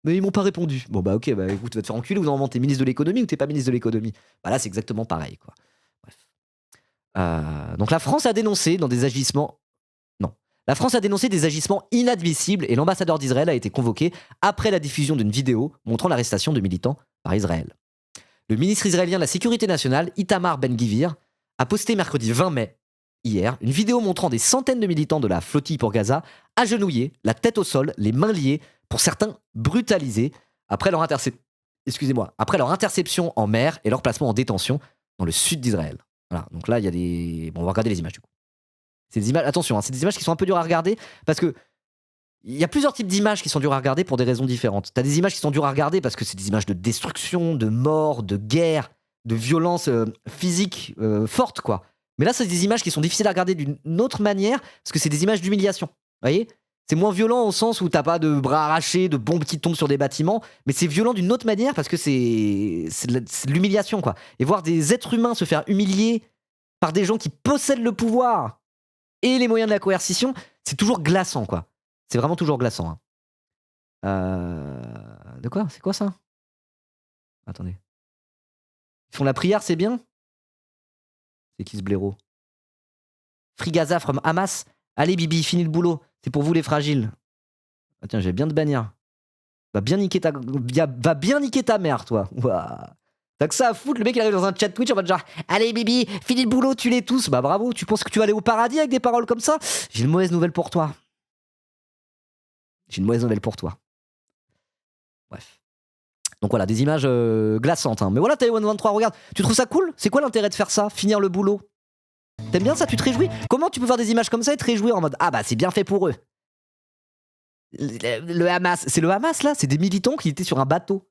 Mais ils m'ont pas répondu. Bon, bah, ok, bah, écoute, tu vas te faire enculer, ou t'es ministre de l'économie ou t'es pas ministre de l'économie. Bah là, c'est exactement pareil, quoi. Bref. Donc, la France a dénoncé des agissements inadmissibles et l'ambassadeur d'Israël a été convoqué après la diffusion d'une vidéo montrant l'arrestation de militants par Israël. Le ministre israélien de la Sécurité nationale, Itamar Ben-Gvir, a posté mercredi 20 mai, hier, une vidéo montrant des centaines de militants de la flottille pour Gaza agenouillés, la tête au sol, les mains liées, pour certains brutalisés, après leur interception en mer et leur placement en détention dans le sud d'Israël. Voilà, donc là, il y a des... Bon, on va regarder les images du coup. C'est des images, attention, hein, c'est des images qui sont un peu dures à regarder parce que il y a plusieurs types d'images qui sont dures à regarder pour des raisons différentes. T'as des images qui sont dures à regarder parce que c'est des images de destruction, de mort, de guerre, de violence physique forte, quoi. Mais là, c'est des images qui sont difficiles à regarder d'une autre manière parce que c'est des images d'humiliation. Vous voyez ? C'est moins violent au sens où t'as pas de bras arrachés, de bombes qui tombent sur des bâtiments, mais c'est violent d'une autre manière parce que c'est de l'humiliation, quoi. Et voir des êtres humains se faire humilier par des gens qui possèdent le pouvoir et les moyens de la coercition, c'est toujours glaçant, quoi. C'est vraiment toujours glaçant. Hein. De quoi? C'est quoi ça? Attendez. Ils font la prière, c'est bien? C'est qui ce blaireau? Free Gaza from Hamas. Allez Bibi, finis le boulot. C'est pour vous les fragiles. Ah tiens, j'ai bien de bannir. Va bien niquer ta mère, toi. Ouah. T'as que ça à foutre, le mec il arrive dans un chat Twitch en mode genre allez Bibi, finis le boulot, tue-les tous. Bah bravo, tu penses que tu vas aller au paradis avec des paroles comme ça? J'ai une mauvaise nouvelle pour toi. Bref. Donc voilà, des images glaçantes. Hein. Mais voilà, Taïwan 23, regarde. Tu trouves ça cool? C'est quoi l'intérêt de faire ça? Finir le boulot? T'aimes bien ça? Tu te réjouis? Comment tu peux faire des images comme ça et te réjouir en mode ah bah c'est bien fait pour eux? Le Hamas, c'est le Hamas là? C'est des militants qui étaient sur un bateau.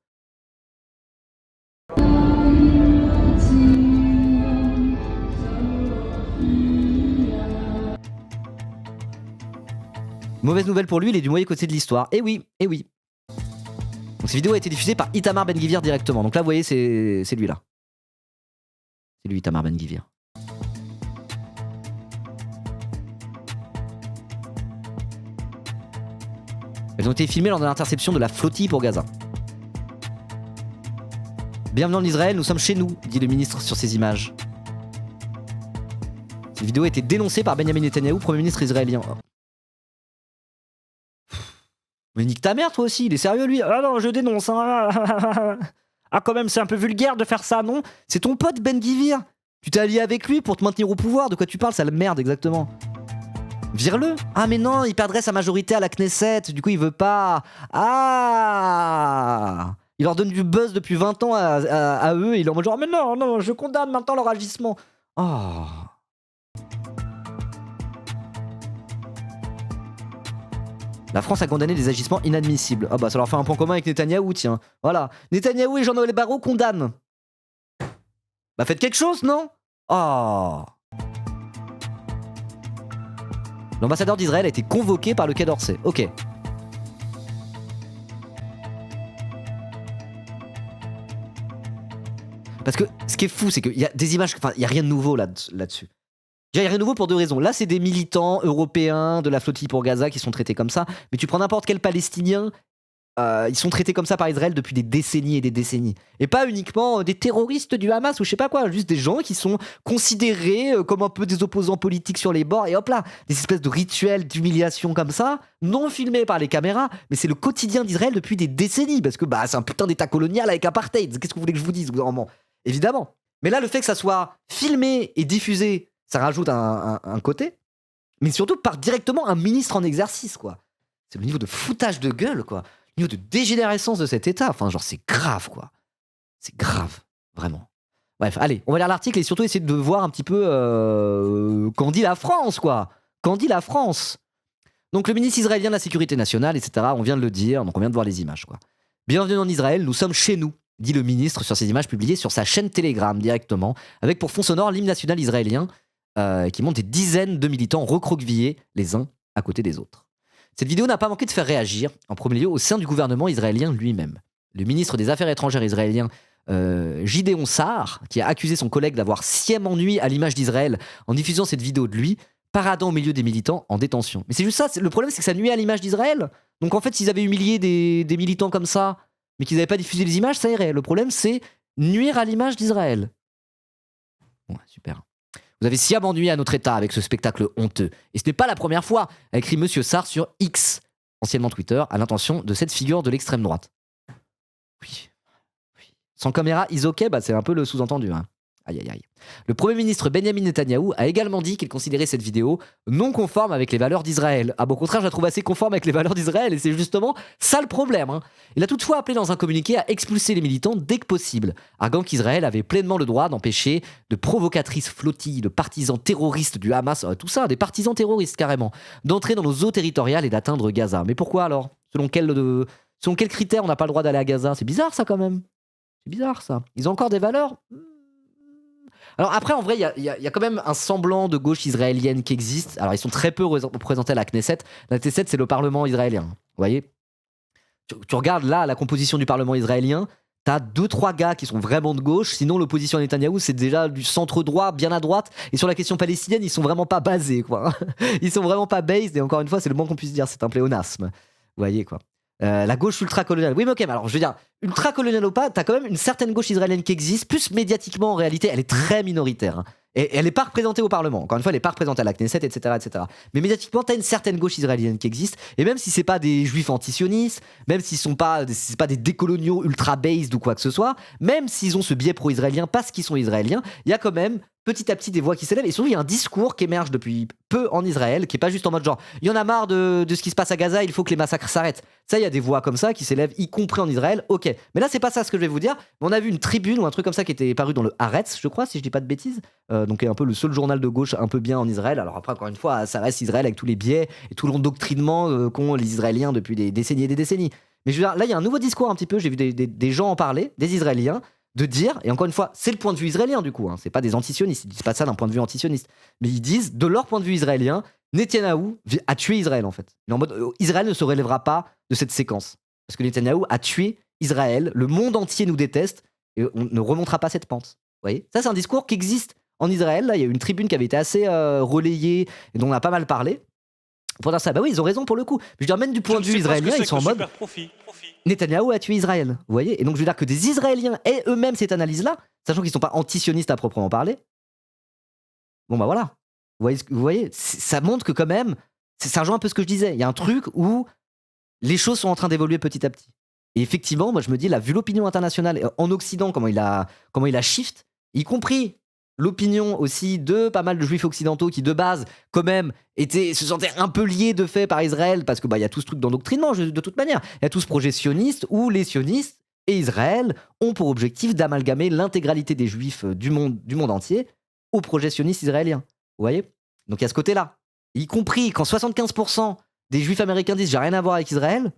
Mauvaise nouvelle pour lui, il est du mauvais côté de l'histoire. Eh oui. Donc cette vidéo a été diffusée par Itamar Ben-Gvir directement. Donc là, vous voyez, c'est lui là. C'est lui, Itamar Ben-Gvir. Elles ont été filmées lors de l'interception de la flottille pour Gaza. Bienvenue en Israël, nous sommes chez nous, dit le ministre sur ces images. Cette vidéo a été dénoncée par Benjamin Netanyahou, Premier ministre israélien. Mais nique ta mère, toi aussi, il est sérieux, lui. Ah non, je dénonce. Hein. Ah, quand même, c'est un peu vulgaire de faire ça, non? C'est ton pote, Ben Gvir. Tu t'es allié avec lui pour te maintenir au pouvoir. De quoi tu parles, sale merde, exactement. Vire-le. Ah, mais non, il perdrait sa majorité à la Knesset. Du coup, il veut pas. Ah, il leur donne du buzz depuis 20 ans à eux. Et il est en mode genre, mais non, non, je condamne maintenant leur agissement. Oh. La France a condamné des agissements inadmissibles. Ah bah ça leur fait un point commun avec Netanyahou, tiens. Voilà. Netanyahou et Jean-Noël Barrot condamnent. Bah faites quelque chose, non? Oh. L'ambassadeur d'Israël a été convoqué par le Quai d'Orsay. Ok. Parce que ce qui est fou, c'est qu'il y a des images... Enfin, il n'y a rien de nouveau là-dessus. Il n'y a rien de nouveau pour deux raisons. Là, c'est des militants européens de la flottille pour Gaza qui sont traités comme ça. Mais tu prends n'importe quel Palestinien, ils sont traités comme ça par Israël depuis des décennies et des décennies. Et pas uniquement des terroristes du Hamas ou je sais pas quoi, juste des gens qui sont considérés comme un peu des opposants politiques sur les bords. Et hop là, des espèces de rituels d'humiliation comme ça, non filmés par les caméras, mais c'est le quotidien d'Israël depuis des décennies. Parce que bah, c'est un putain d'état colonial avec apartheid. Qu'est-ce que vous voulez que je vous dise, gouvernement? Évidemment. Mais là, le fait que ça soit filmé et diffusé, ça rajoute un côté, mais surtout par directement un ministre en exercice, quoi. C'est le niveau de foutage de gueule, quoi. Le niveau de dégénérescence de cet État. Enfin, genre, c'est grave, quoi. C'est grave, vraiment. Bref, allez, on va lire l'article et surtout essayer de voir un petit peu qu'en dit la France, quoi. Qu'en dit la France? Donc, le ministre israélien de la Sécurité nationale, etc., on vient de le dire, donc on vient de voir les images, quoi. Bienvenue en Israël, nous sommes chez nous, dit le ministre sur ces images publiées sur sa chaîne Telegram directement, avec pour fond sonore l'hymne national israélien, qui montre des dizaines de militants recroquevillés les uns à côté des autres. Cette vidéo n'a pas manqué de faire réagir, en premier lieu au sein du gouvernement israélien lui-même. Le ministre des Affaires étrangères israélien, Gideon Sa'ar, qui a accusé son collègue d'avoir sciemment nui à l'image d'Israël en diffusant cette vidéo de lui, paradant au milieu des militants en détention. Mais c'est juste ça, le problème c'est que ça nuit à l'image d'Israël. Donc en fait, s'ils avaient humilié des militants comme ça, mais qu'ils n'avaient pas diffusé les images, ça irait. Le problème c'est nuire à l'image d'Israël. Ouais, super. Vous avez sciemment nui à notre État avec ce spectacle honteux. Et ce n'est pas la première fois, a écrit Monsieur Sarr sur X, anciennement Twitter, à l'intention de cette figure de l'extrême droite. Oui. Sans caméra, is ok, bah c'est un peu le sous-entendu. Hein. Aïe aïe aïe. Le Premier ministre Benjamin Netanyahou a également dit qu'il considérait cette vidéo non conforme avec les valeurs d'Israël. Ah bon, au contraire, je la trouve assez conforme avec les valeurs d'Israël et c'est justement ça le problème. Hein. Il a toutefois appelé dans un communiqué à expulser les militants dès que possible, arguant qu'Israël avait pleinement le droit d'empêcher de provocatrices flottilles, de partisans terroristes du Hamas, tout ça, des partisans terroristes carrément, d'entrer dans nos eaux territoriales et d'atteindre Gaza. Mais pourquoi alors? Selon quels critères on n'a pas le droit d'aller à Gaza? C'est bizarre ça quand même. C'est bizarre ça. Ils ont encore des valeurs? Alors après, en vrai, il y a quand même un semblant de gauche israélienne qui existe. Alors ils sont très peu représentés à la Knesset. La Knesset, c'est le Parlement israélien. Vous voyez, tu regardes là la composition du Parlement israélien, t'as 2-3 gars qui sont vraiment de gauche. Sinon, l'opposition à Netanyahou, c'est déjà du centre-droit, bien à droite. Et sur la question palestinienne, ils sont vraiment pas basés, quoi. Ils sont vraiment pas based. Et encore une fois, c'est le moins qu'on puisse dire. C'est un pléonasme. Vous voyez, quoi. La gauche ultra-coloniale. Oui, mais ok, mais alors je veux dire, ultra-coloniale ou pas, t'as quand même une certaine gauche israélienne qui existe, plus médiatiquement en réalité, elle est très minoritaire. Hein. Et elle n'est pas représentée au Parlement. Encore une fois, elle n'est pas représentée à la Knesset, etc., etc. Mais médiatiquement, t'as une certaine gauche israélienne qui existe. Et même si c'est pas des juifs antisionistes, même s'ils sont pas, c'est pas des décoloniaux ultra-based ou quoi que ce soit, même s'ils ont ce biais pro-israélien parce qu'ils sont israéliens, il y a quand même petit à petit des voix qui s'élèvent et surtout il y a un discours qui émerge depuis peu en Israël qui est pas juste en mode genre il y en a marre de ce qui se passe à Gaza, il faut que les massacres s'arrêtent. Ça, il y a des voix comme ça qui s'élèvent, y compris en Israël. Ok, mais là c'est pas ça ce que je vais vous dire. On a vu une tribune ou un truc comme ça qui était paru dans le Haaretz, je crois, si je dis pas de bêtises, donc un peu le seul journal de gauche un peu bien en Israël. Alors après, encore une fois, ça reste Israël avec tous les biais et tout l'endoctrinement qu'ont les Israéliens depuis des décennies et des décennies. Mais je veux dire, là il y a un nouveau discours un petit peu, j'ai vu des gens en parler, des Israéliens, de dire, et encore une fois, c'est le point de vue israélien du coup, hein, c'est pas des antisionistes, ils disent pas ça d'un point de vue antisioniste, mais ils disent, de leur point de vue israélien, Netanyahou a tué Israël en fait. Il est en mode, Israël ne se relèvera pas de cette séquence, parce que Netanyahou a tué Israël, le monde entier nous déteste, et on ne remontera pas cette pente. Vous voyez, ça c'est un discours qui existe en Israël, là il y a eu une tribune qui avait été assez relayée, et dont on a pas mal parlé, pour dire ça, bah oui, ils ont raison pour le coup. Je veux dire, même du point de vue israélien, ils sont en mode Netanyahou a tué Israël, vous voyez. Et donc je veux dire que des Israéliens aient eux-mêmes cette analyse-là, sachant qu'ils ne sont pas antisionistes à proprement parler. Bon bah voilà, vous voyez ça montre que quand même, ça rejoint un peu ce que je disais. Il y a un truc où les choses sont en train d'évoluer petit à petit. Et effectivement, moi je me dis, là, vu l'opinion internationale en Occident, comment il a shift, y compris l'opinion aussi de pas mal de juifs occidentaux qui de base, quand même, se sentaient un peu liés de fait par Israël, parce que y a tout ce truc d'endoctrinement de toute manière. Il y a tout ce projet sioniste où les sionistes et Israël ont pour objectif d'amalgamer l'intégralité des juifs du monde entier au projet sioniste israélien. Vous voyez? Donc il y a ce côté-là. Y compris quand 75% des juifs américains disent j'ai rien à voir avec Israël,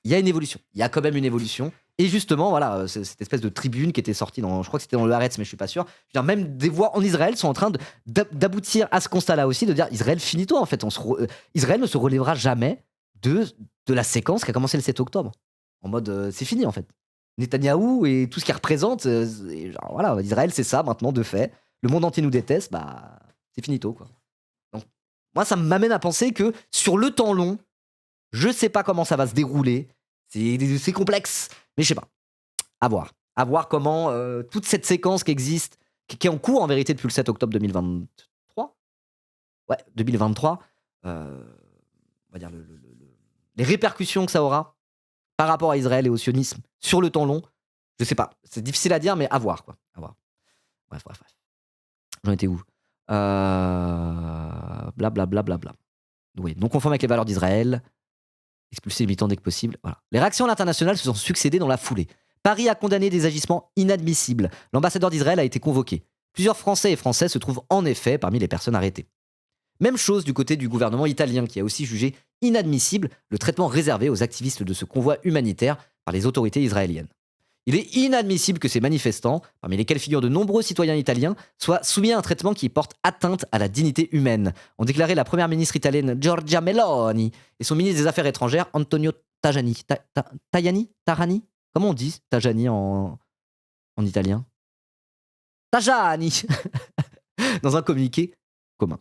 il y a une évolution. Il y a quand même une évolution. Et justement, voilà, cette espèce de tribune qui était sortie dans, je crois que c'était dans le Haaretz, mais je suis pas sûr. Je veux dire, même des voix en Israël sont en train d'aboutir à ce constat-là aussi, de dire Israël, finito en fait. Israël ne se relèvera jamais de la séquence qui a commencé le 7 octobre. En mode, c'est fini en fait. Netanyahou et tout ce qu'il représente, genre, voilà, Israël, c'est ça maintenant de fait. Le monde entier nous déteste, c'est finito quoi. Donc, moi, ça m'amène à penser que sur le temps long, je sais pas comment ça va se dérouler. C'est complexe, mais je sais pas. À voir. À voir comment toute cette séquence qui existe, qui est en cours en vérité depuis le 7 octobre 2023. Ouais, 2023. On va dire les répercussions que ça aura par rapport à Israël et au sionisme sur le temps long. Je sais pas. C'est difficile à dire, mais à voir quoi. À voir. Bref. J'en étais où Blablabla. Oui, non conforme avec les valeurs d'Israël. Expulser les militants dès que possible. Voilà. Les réactions à l'international se sont succédées dans la foulée. Paris a condamné des agissements inadmissibles. L'ambassadeur d'Israël a été convoqué. Plusieurs Français et Françaises se trouvent en effet parmi les personnes arrêtées. Même chose du côté du gouvernement italien qui a aussi jugé inadmissible le traitement réservé aux activistes de ce convoi humanitaire par les autorités israéliennes. Il est inadmissible que ces manifestants, parmi lesquels figurent de nombreux citoyens italiens, soient soumis à un traitement qui porte atteinte à la dignité humaine, ont déclaré la première ministre italienne Giorgia Meloni et son ministre des Affaires étrangères Antonio Tajani. Tajani? Comment on dit Tajani en italien? Tajani dans un communiqué commun.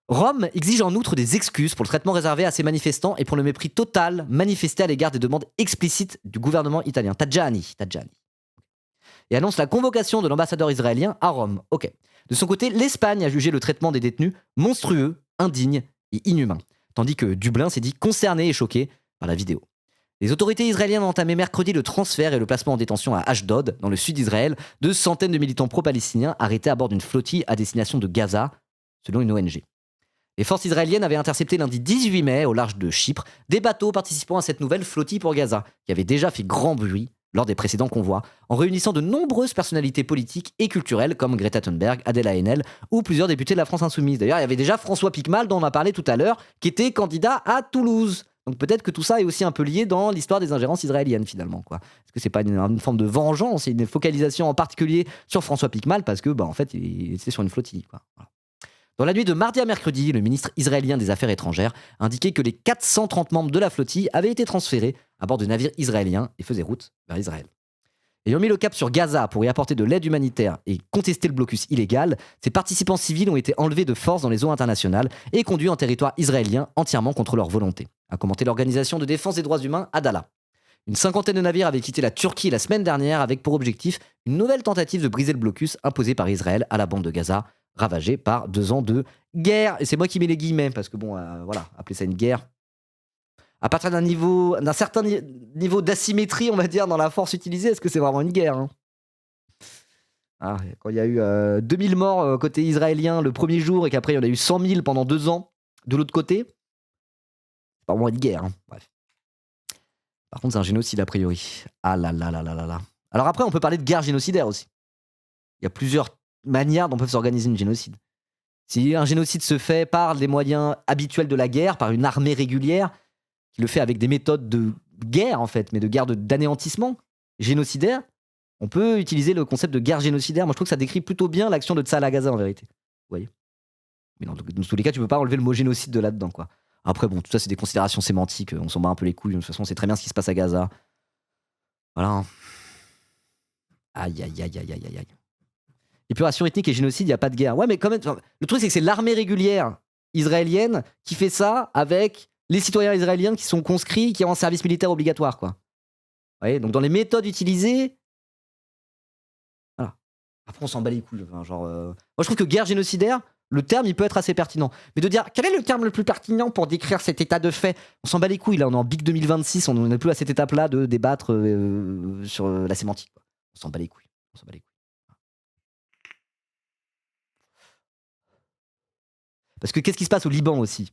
Rome exige en outre des excuses pour le traitement réservé à ces manifestants et pour le mépris total manifesté à l'égard des demandes explicites du gouvernement italien. Tajani. Et annonce la convocation de l'ambassadeur israélien à Rome. Ok. De son côté, l'Espagne a jugé le traitement des détenus monstrueux, indigne et inhumain, tandis que Dublin s'est dit concerné et choqué par la vidéo. Les autorités israéliennes ont entamé mercredi le transfert et le placement en détention à Ashdod, dans le sud d'Israël, de centaines de militants pro-palestiniens arrêtés à bord d'une flottille à destination de Gaza, selon une ONG. Les forces israéliennes avaient intercepté lundi 18 mai, au large de Chypre, des bateaux participant à cette nouvelle flottille pour Gaza, qui avait déjà fait grand bruit lors des précédents convois, en réunissant de nombreuses personnalités politiques et culturelles comme Greta Thunberg, Adèle Haenel ou plusieurs députés de la France Insoumise. D'ailleurs, il y avait déjà François Piquemal, dont on a parlé tout à l'heure, qui était candidat à Toulouse. Donc peut-être que tout ça est aussi un peu lié dans l'histoire des ingérences israéliennes finalement, quoi. Est-ce que c'est pas une forme de vengeance et une focalisation en particulier sur François Piquemal parce que en fait il était sur une flottille, quoi. Voilà. Dans la nuit de mardi à mercredi, le ministre israélien des Affaires étrangères indiquait que les 430 membres de la flottille avaient été transférés à bord de navires israéliens et faisaient route vers Israël. Ayant mis le cap sur Gaza pour y apporter de l'aide humanitaire et contester le blocus illégal, ces participants civils ont été enlevés de force dans les eaux internationales et conduits en territoire israélien entièrement contre leur volonté, a commenté l'organisation de défense des droits humains Adala. Une cinquantaine de navires avaient quitté la Turquie la semaine dernière avec pour objectif une nouvelle tentative de briser le blocus imposé par Israël à la bande de Gaza, ravagée par 2 ans de guerre. Et c'est moi qui mets les guillemets, parce que voilà, appeler ça une guerre. À partir d'un certain niveau d'asymétrie, on va dire, dans la force utilisée, est-ce que c'est vraiment une guerre, hein? Quand il y a eu 2000 morts côté israélien le premier jour et qu'après il y en a eu 100 000 pendant 2 ans de l'autre côté, c'est pas vraiment une guerre, hein. Bref. Par contre, c'est un génocide a priori. Ah là là là là là là. Alors après, on peut parler de guerre génocidaire aussi. Il y a plusieurs manières dont peuvent s'organiser une génocide. Si un génocide se fait par les moyens habituels de la guerre, par une armée régulière, qui le fait avec des méthodes de guerre en fait, mais de guerre d'anéantissement génocidaire, on peut utiliser le concept de guerre génocidaire. Moi, je trouve que ça décrit plutôt bien l'action de Tzahal à Gaza en vérité. Vous voyez. Mais dans tous les cas, tu peux pas enlever le mot génocide de là-dedans, quoi. Après, bon, tout ça, c'est des considérations sémantiques. On s'en bat un peu les couilles. De toute façon, on sait très bien ce qui se passe à Gaza. Voilà. Aïe, aïe, aïe, aïe, aïe, aïe. Épuration ethnique et génocide, il n'y a pas de guerre. Ouais, mais quand même, le truc, c'est que c'est l'armée régulière israélienne qui fait ça avec les citoyens israéliens qui sont conscrits, qui ont un service militaire obligatoire, quoi. Vous voyez, donc dans les méthodes utilisées, voilà. Après, on s'en bat les couilles. Enfin, moi, je trouve que guerre génocidaire, le terme, il peut être assez pertinent. Mais de dire, quel est le terme le plus pertinent pour décrire cet état de fait? On s'en bat les couilles, là, on est en Big 2026, on n'est plus à cette étape-là de débattre sur la sémantique. On s'en bat les couilles. On s'en bat les couilles. Parce que qu'est-ce qui se passe au Liban aussi?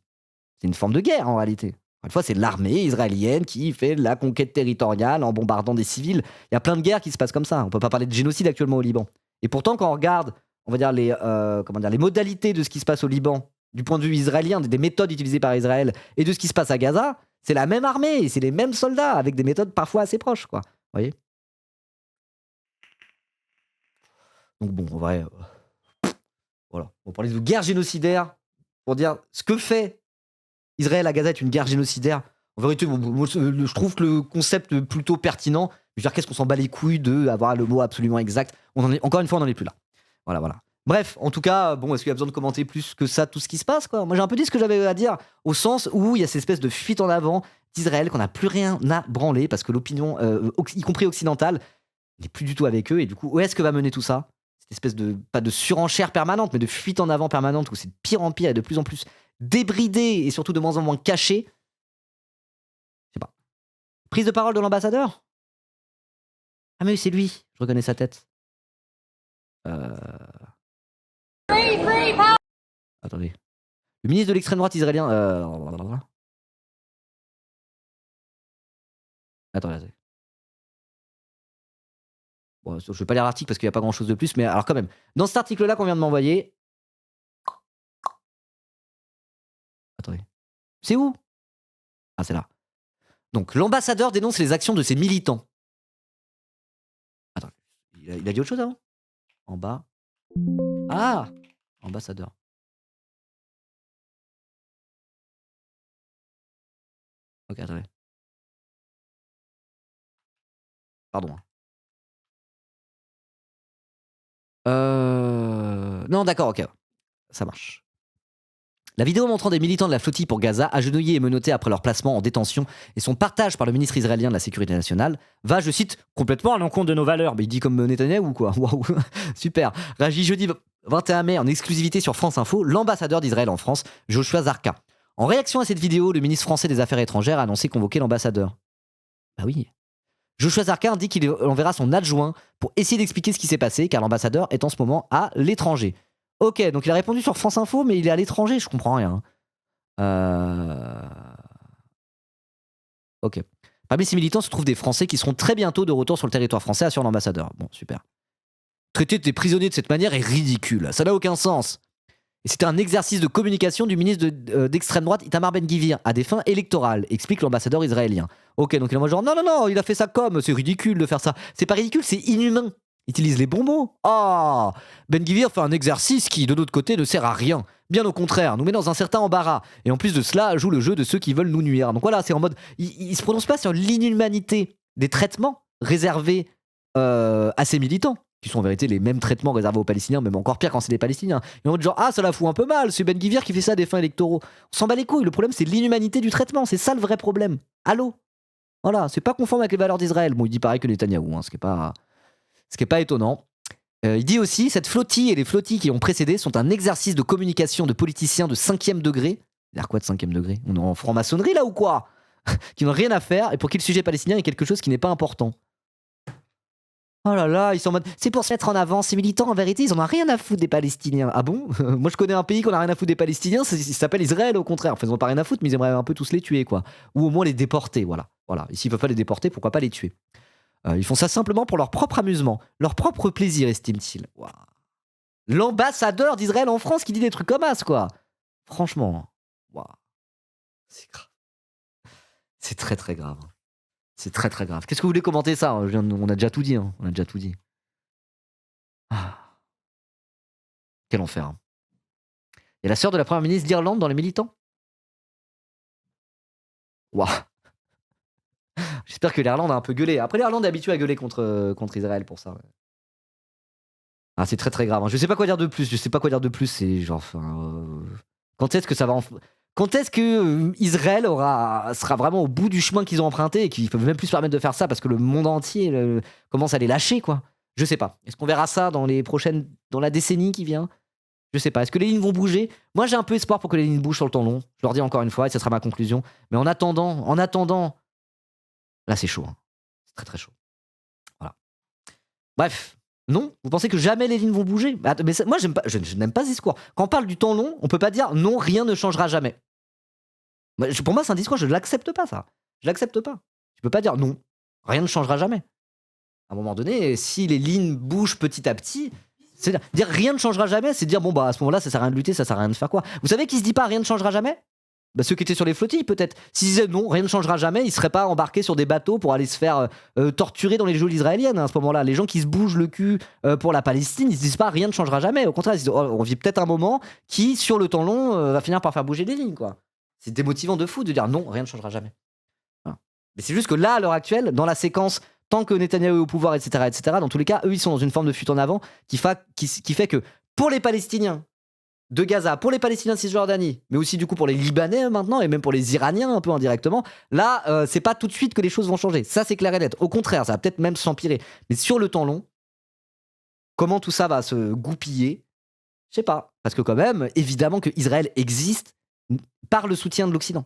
C'est une forme de guerre, en réalité. Une fois, c'est l'armée israélienne qui fait la conquête territoriale en bombardant des civils. Il y a plein de guerres qui se passent comme ça. On peut pas parler de génocide actuellement au Liban. Et pourtant, quand on regarde, on va dire les modalités de ce qui se passe au Liban, du point de vue israélien, des méthodes utilisées par Israël, et de ce qui se passe à Gaza, c'est la même armée, et c'est les mêmes soldats, avec des méthodes parfois assez proches, quoi. Vous voyez? Donc bon, en vrai, voilà. On parlait de guerre génocidaire pour dire ce que fait Israël à Gaza est une guerre génocidaire. En vérité, moi, je trouve que le concept est plutôt pertinent. Je veux dire, qu'est-ce qu'on s'en bat les couilles d'avoir le mot absolument exact? Encore une fois, on n'en est plus là. Voilà. Bref, en tout cas, bon, est-ce qu'il y a besoin de commenter plus que ça tout ce qui se passe, quoi? Moi, j'ai un peu dit ce que j'avais à dire, au sens où il y a cette espèce de fuite en avant d'Israël qu'on n'a plus rien à branler parce que l'opinion, y compris occidentale, n'est plus du tout avec eux. Et du coup, où est-ce que va mener tout ça? Cette espèce de, pas de surenchère permanente, mais de fuite en avant permanente où c'est de pire en pire et de plus en plus débridé et surtout de moins en moins caché. Je sais pas. Prise de parole de l'ambassadeur? Ah mais oui, c'est lui, je reconnais sa tête. Attendez. Le ministre de l'extrême droite israélien. Attendez. Bon, je vais pas lire l'article parce qu'il n'y a pas grand chose de plus, mais alors quand même. Dans cet article-là qu'on vient de m'envoyer. Attendez. C'est où? Ah, c'est là. Donc, l'ambassadeur dénonce les actions de ses militants. Attends, il a dit autre chose avant? En bas. Ah! Ambassadeur. Ok, attendez. Pardon. Non, d'accord, ok. Ça marche. La vidéo montrant des militants de la flottille pour Gaza agenouillés et menottés après leur placement en détention et son partage par le ministre israélien de la Sécurité nationale va, je cite, complètement à l'encontre de nos valeurs. Mais il dit comme Netanyahou ou quoi? Waouh, super. Réagit jeudi 21 mai en exclusivité sur France Info, l'ambassadeur d'Israël en France, Joshua Zarka. En réaction à cette vidéo, le ministre français des Affaires étrangères a annoncé convoquer l'ambassadeur. Bah oui. Joshua Zarka indique qu'il enverra son adjoint pour essayer d'expliquer ce qui s'est passé, car l'ambassadeur est en ce moment à l'étranger. Ok, donc il a répondu sur France Info, mais il est à l'étranger, je comprends rien. Ok. Parmi ces militants se trouvent des Français qui seront très bientôt de retour sur le territoire français, assure l'ambassadeur. Bon, super. Traiter des prisonniers de cette manière est ridicule, ça n'a aucun sens. Et c'était un exercice de communication du ministre d'extrême droite Itamar Ben-Gvir à des fins électorales, explique l'ambassadeur israélien. Ok, donc il est en mode genre non, il a fait ça comme, c'est ridicule de faire ça. C'est pas ridicule, c'est inhumain. Il utilise les bons mots. Ah, Ben-Gvir fait un exercice qui, de notre côté, ne sert à rien. Bien au contraire, nous met dans un certain embarras. Et en plus de cela, joue le jeu de ceux qui veulent nous nuire. Donc voilà, c'est en mode, il se prononce pas sur l'inhumanité des traitements réservés à ces militants, qui sont en vérité les mêmes traitements réservés aux Palestiniens, même encore pire quand c'est des Palestiniens. Et en mode genre, ah, ça la fout un peu mal, c'est Ben-Gvir qui fait ça à des fins électoraux. On s'en bat les couilles, le problème c'est l'inhumanité du traitement, c'est ça le vrai problème. Allô? Voilà, c'est pas conforme avec les valeurs d'Israël. Bon, il dit pareil que Netanyahou, ce qui est pas étonnant. Il dit aussi, cette flottille et les flottilles qui ont précédé sont un exercice de communication de politiciens de 5e degré. Il a quoi de 5e degré? On est en franc-maçonnerie là ou quoi? Qui n'ont rien à faire et pour qui le sujet palestinien est quelque chose qui n'est pas important. Oh là là, ils sont en mode, c'est pour se mettre en avant, ces militants, en vérité, ils en ont rien à foutre des Palestiniens. Ah bon? Moi, je connais un pays qu'on a rien à foutre des Palestiniens, il s'appelle Israël, au contraire. Enfin, ils ont pas rien à foutre, mais ils aimeraient un peu tous les tuer, quoi. Ou au moins les déporter, voilà. Et s'ils peuvent pas les déporter, pourquoi pas les tuer? Ils font ça simplement pour leur propre amusement, leur propre plaisir, estime-t-il. Wow. L'ambassadeur d'Israël en France qui dit des trucs comme ça, quoi. Franchement, wow. C'est grave. C'est très très grave. C'est très très grave. Qu'est-ce que vous voulez commenter ça? On a déjà tout dit. On a déjà tout dit. Ah. Quel enfer. Il y a la sœur de la première ministre d'Irlande dans les militants. Waouh. J'espère que l'Irlande a un peu gueulé. Après, l'Irlande est habituée à gueuler contre Israël pour ça. Ouais. Ah, c'est très très grave. Je sais pas quoi dire de plus. C'est genre. Quand est-ce que ça va. Quand est-ce que Israël sera vraiment au bout du chemin qu'ils ont emprunté et qu'ils peuvent même plus se permettre de faire ça parce que le monde entier commence à les lâcher, quoi. Je sais pas. Est-ce qu'on verra ça dans la décennie qui vient? Je sais pas. Est-ce que les lignes vont bouger? Moi, j'ai un peu espoir pour que les lignes bougent sur le temps long. Je leur dis encore une fois, et ce sera ma conclusion. Mais en attendant, là, c'est chaud. Hein. C'est très, très chaud. Voilà. Bref. Non? Vous pensez que jamais les lignes vont bouger? Mais moi, je n'aime pas ce discours. Quand on parle du temps long, on peut pas dire non, rien ne changera jamais. Pour moi, c'est un discours, je ne l'accepte pas, ça. Je l'accepte pas. Tu peux pas dire non, rien ne changera jamais. À un moment donné, si les lignes bougent petit à petit, c'est dire rien ne changera jamais, c'est dire bon bah à ce moment-là, ça sert à rien de lutter, ça sert à rien de faire quoi. Vous savez qui se dit pas rien ne changera jamais? Bah, ceux qui étaient sur les flottilles peut-être. S'ils disaient non, rien ne changera jamais, ils seraient pas embarqués sur des bateaux pour aller se faire torturer dans les geôles israéliennes hein, à ce moment-là. Les gens qui se bougent le cul pour la Palestine, ils se disent pas rien ne changera jamais. Au contraire, ils se disent oh, on vit peut-être un moment qui, sur le temps long, va finir par faire bouger les lignes quoi. C'est démotivant de fou de dire non, rien ne changera jamais. Voilà. Mais c'est juste que là, à l'heure actuelle, dans la séquence, tant que Netanyahou est au pouvoir, etc., dans tous les cas, eux, ils sont dans une forme de fuite en avant qui fait que pour les Palestiniens de Gaza, pour les Palestiniens de Cisjordanie, mais aussi du coup pour les Libanais maintenant, et même pour les Iraniens un peu indirectement, là, c'est pas tout de suite que les choses vont changer. Ça, c'est clair et net. Au contraire, ça va peut-être même s'empirer. Mais sur le temps long, comment tout ça va se goupiller? Je sais pas. Parce que quand même, évidemment que Israël existe par le soutien de l'Occident.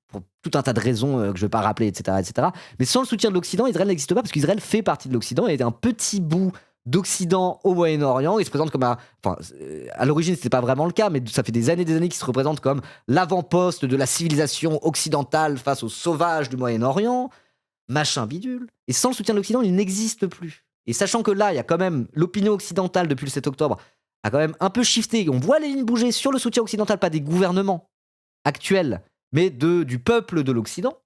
Pour tout un tas de raisons que je ne vais pas rappeler, etc. Mais sans le soutien de l'Occident, Israël n'existe pas parce qu'Israël fait partie de l'Occident et est un petit bout d'Occident au Moyen-Orient. Il se présente comme à l'origine, c'était pas vraiment le cas, mais ça fait des années qu'il se représente comme l'avant-poste de la civilisation occidentale face aux sauvages du Moyen-Orient, machin bidule. Et sans le soutien de l'Occident, il n'existe plus. Et sachant que là, il y a quand même l'opinion occidentale depuis le 7 octobre a quand même un peu shifté. On voit les lignes bouger sur le soutien occidental, pas des gouvernements actuels, mais du peuple de l'Occident.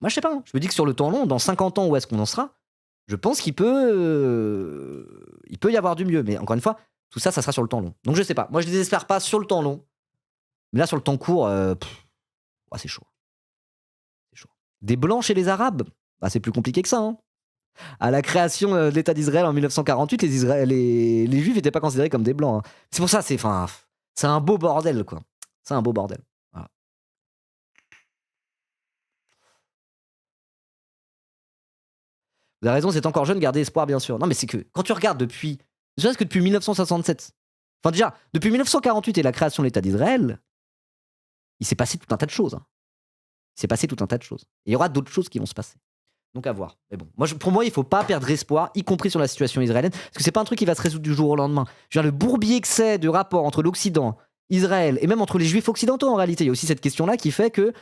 Moi, je sais pas. Je me dis que sur le temps long, dans 50 ans, où est-ce qu'on en sera? Je pense qu'il peut y avoir du mieux. Mais encore une fois, tout ça, ça sera sur le temps long. Donc, je sais pas. Moi, je ne désespère pas sur le temps long. Mais là, sur le temps court, c'est chaud. C'est chaud. Des Blancs chez les Arabes, c'est plus compliqué que ça. Hein. À la création de l'État d'Israël en 1948, les Juifs n'étaient pas considérés comme des Blancs. Hein. C'est pour ça, c'est un beau bordel, quoi. C'est un beau bordel. Voilà. Vous avez raison, c'est encore jeune, garder espoir, bien sûr. Non, mais c'est que quand tu regardes depuis 1967, enfin déjà, depuis 1948 et la création de l'État d'Israël, il s'est passé tout un tas de choses. Hein. Il s'est passé tout un tas de choses. Et il y aura d'autres choses qui vont se passer. Donc à voir. Mais bon, pour moi, il faut pas perdre espoir, y compris sur la situation israélienne, parce que c'est pas un truc qui va se résoudre du jour au lendemain. Je veux dire, le bourbier que c'est de rapport entre l'Occident, Israël, et même entre les Juifs occidentaux en réalité, il y a aussi cette question-là qui fait que,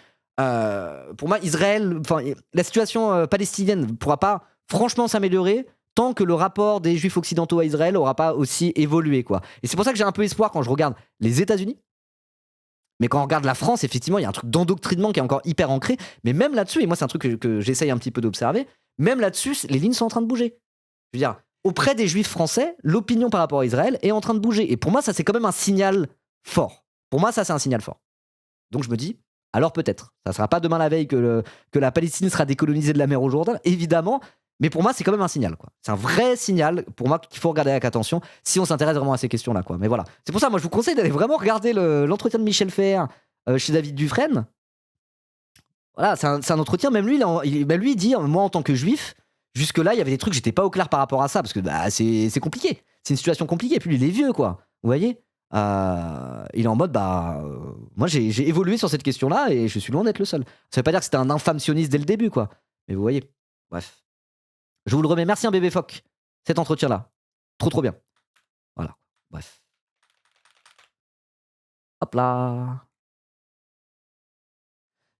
pour moi, la situation palestinienne ne pourra pas franchement s'améliorer tant que le rapport des Juifs occidentaux à Israël n'aura pas aussi évolué, quoi. Et c'est pour ça que j'ai un peu espoir quand je regarde les États-Unis. Mais quand on regarde la France, effectivement, il y a un truc d'endoctrinement qui est encore hyper ancré. Mais même là-dessus, et moi, c'est un truc que j'essaye un petit peu d'observer, même là-dessus, les lignes sont en train de bouger. Je veux dire, auprès des Juifs français, l'opinion par rapport à Israël est en train de bouger. Et pour moi, ça, c'est quand même un signal fort. Pour moi, ça, c'est un signal fort. Donc je me dis, alors peut-être. Ça ne sera pas demain la veille que la Palestine sera décolonisée de la mer au Jourdain, évidemment. Mais pour moi, c'est quand même un signal, quoi. C'est un vrai signal, pour moi, qu'il faut regarder avec attention si on s'intéresse vraiment à ces questions-là, quoi. Mais voilà. C'est pour ça, moi, je vous conseille d'aller vraiment regarder l'entretien de Michel Fer chez David Dufresne. Voilà, c'est un entretien. Même lui, il dit, moi, en tant que juif, jusque-là, il y avait des trucs, j'étais pas au clair par rapport à ça, parce que c'est compliqué. C'est une situation compliquée. Et puis, lui, il est vieux, quoi. Vous voyez il est en mode, moi, j'ai évolué sur cette question-là et je suis loin d'être le seul. Ça veut pas dire que c'était un infâme sioniste dès le début, quoi. Mais vous voyez. Bref. Je vous le remets. Merci un bébé phoque. Cet entretien-là. Trop bien. Voilà. Bref. Hop là.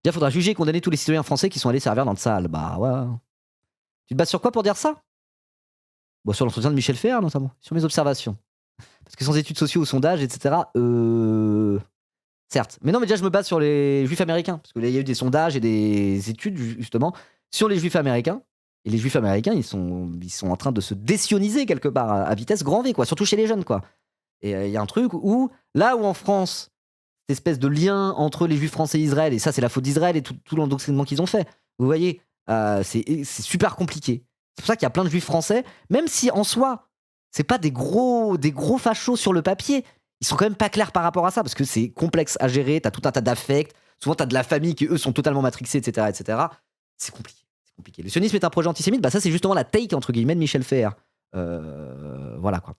Il faudra juger et condamner tous les citoyens français qui sont allés servir dans le sale. Bah ouais. Tu te bases sur quoi pour dire ça? Sur l'entretien de Michel Fer, notamment. Sur mes observations. Parce que sans études sociaux ou sondages, etc. Certes. Mais non, mais déjà, je me base sur les juifs américains. Parce que là, il y a eu des sondages et des études, justement, sur les juifs américains. Et les juifs américains, ils sont en train de se désioniser quelque part à vitesse grand V, quoi. Surtout chez les jeunes, quoi. Et il y a un truc où, là où en France, cette espèce de lien entre les juifs français et Israël, et ça, c'est la faute d'Israël et tout l'endoctrinement qu'ils ont fait. Vous voyez, c'est super compliqué. C'est pour ça qu'il y a plein de juifs français, même si en soi, c'est pas des gros fachos sur le papier. Ils sont quand même pas clairs par rapport à ça, parce que c'est complexe à gérer, t'as tout un tas d'affects, souvent t'as de la famille qui, eux, sont totalement matrixés, etc. C'est compliqué. Le sionisme est un projet antisémite, ça c'est justement la take entre guillemets de Michel Fer. Voilà quoi.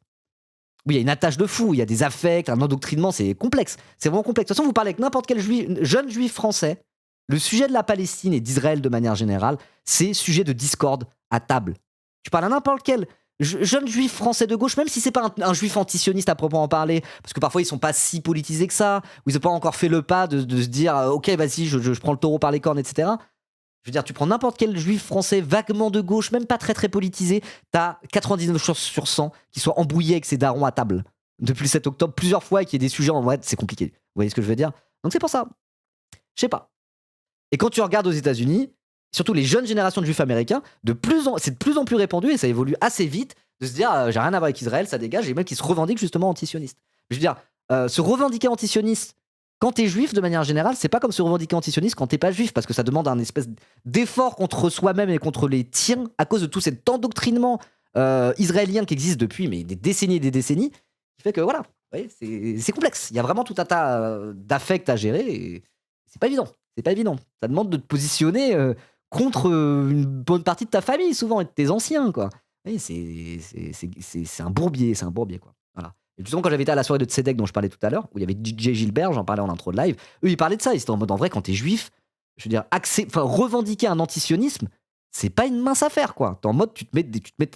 Oui, il y a une attache de fou, il y a des affects, un endoctrinement, c'est complexe. C'est vraiment complexe. De toute façon, vous parlez avec n'importe quel jeune juif français, le sujet de la Palestine et d'Israël de manière générale, c'est sujet de discorde à table. Tu parles à n'importe quel jeune juif français de gauche, même si c'est pas un juif antisioniste à proprement parler, parce que parfois ils sont pas si politisés que ça, ou ils ont pas encore fait le pas de se dire ok, vas-y, je prends le taureau par les cornes, etc. Je veux dire, tu prends n'importe quel juif français vaguement de gauche, même pas très très politisé, t'as 99 chances sur 100 qui soit embrouillé avec ses darons à table depuis le 7 octobre plusieurs fois et qu'il y ait des sujets en vrai, c'est compliqué. Vous voyez ce que je veux dire? Donc c'est pour ça. Je sais pas. Et quand tu regardes aux États-Unis, surtout les jeunes générations de juifs américains, c'est de plus en plus répandu et ça évolue assez vite de se dire j'ai rien à voir avec Israël, ça dégage, et même qui se revendiquent justement antisionistes. Je veux dire, se revendiquer antisioniste quand t'es juif de manière générale, c'est pas comme se revendiquer antisioniste quand t'es pas juif, parce que ça demande un espèce d'effort contre soi-même et contre les tiens à cause de tout cet endoctrinement israélien qui existe depuis mais des décennies et des décennies, qui fait que voilà, vous voyez, c'est complexe. Il y a vraiment tout un tas d'affects à gérer et c'est pas évident. C'est pas évident. Ça demande de te positionner contre une bonne partie de ta famille, souvent, et de tes anciens, quoi. Oui, c'est un bourbier, quoi. Voilà. Et justement, quand j'avais été à la soirée de Tzedek dont je parlais tout à l'heure, où il y avait DJ Gilbert, j'en parlais en intro de live, eux, ils parlaient de ça. Ils étaient en mode, en vrai, quand t'es juif, je veux dire, revendiquer un antisionisme, c'est pas une mince affaire, quoi. T'es en mode, tu te mets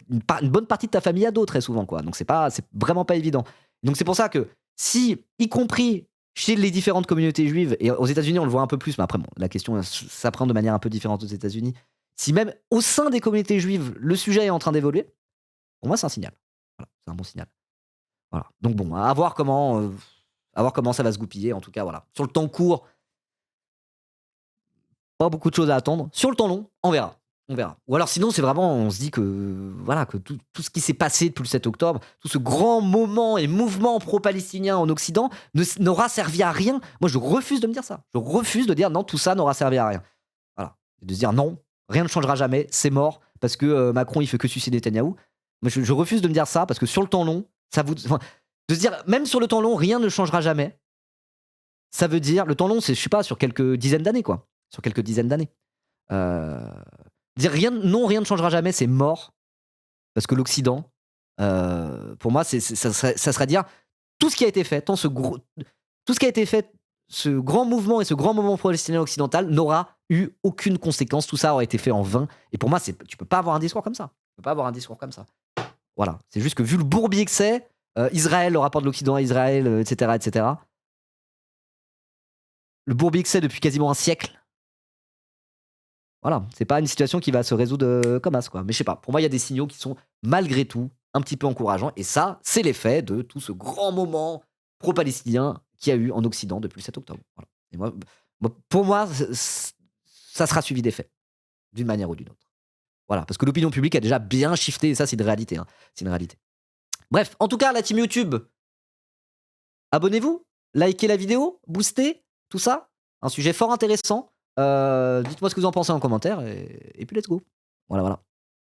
une bonne partie de ta famille à dos, très souvent, quoi. Donc, c'est vraiment pas évident. Donc, c'est pour ça que, si, y compris chez les différentes communautés juives, et aux États-Unis on le voit un peu plus, mais après bon, la question s'apprend de manière un peu différente aux États-Unis. Si même au sein des communautés juives, le sujet est en train d'évoluer, pour moi c'est un signal. Voilà, c'est un bon signal. Voilà. Donc bon, à voir comment ça va se goupiller. En tout cas, voilà. Sur le temps court, pas beaucoup de choses à attendre. Sur le temps long, on verra. On verra. Ou alors sinon, c'est vraiment, on se dit que voilà, que tout ce qui s'est passé depuis le 7 octobre, tout ce grand moment et mouvement pro-palestinien en Occident n'aura servi à rien. Moi, je refuse de me dire ça. Je refuse de dire non, tout ça n'aura servi à rien. Voilà. Et de se dire non, rien ne changera jamais, c'est mort, parce que Macron, il fait que suicider Netanyahou. Moi, je refuse de me dire ça, parce que sur le temps long, de se dire, même sur le temps long, rien ne changera jamais. Ça veut dire, le temps long, c'est, je sais pas, sur quelques dizaines d'années, quoi. Sur quelques dizaines d'années. Dire rien ne changera jamais, c'est mort. Parce que l'Occident, pour moi, ça serait dire tout ce qui a été fait, tout ce qui a été fait, ce grand mouvement et ce grand moment palestinien occidental n'aura eu aucune conséquence. Tout ça aurait été fait en vain. Et pour moi, tu peux pas avoir un discours comme ça. Tu peux pas avoir un discours comme ça. Voilà. C'est juste que vu le bourbier que c'est, Israël, le rapport de l'Occident à Israël, etc., etc. Le bourbier que c'est depuis quasiment un siècle. Voilà, c'est pas une situation qui va se résoudre comme as, quoi. Mais je sais pas, pour moi, il y a des signaux qui sont malgré tout un petit peu encourageants. Et ça, c'est l'effet de tout ce grand moment pro-palestinien qu'il y a eu en Occident depuis le 7 octobre. Voilà. Et pour moi, ça sera suivi d'effets, d'une manière ou d'une autre. Voilà, parce que l'opinion publique a déjà bien shifté, et ça, c'est une réalité. Hein. C'est une réalité. Bref, en tout cas, la team YouTube, abonnez-vous, likez la vidéo, boostez, tout ça. Un sujet fort intéressant. Dites-moi ce que vous en pensez en commentaire et puis let's go. Voilà, voilà.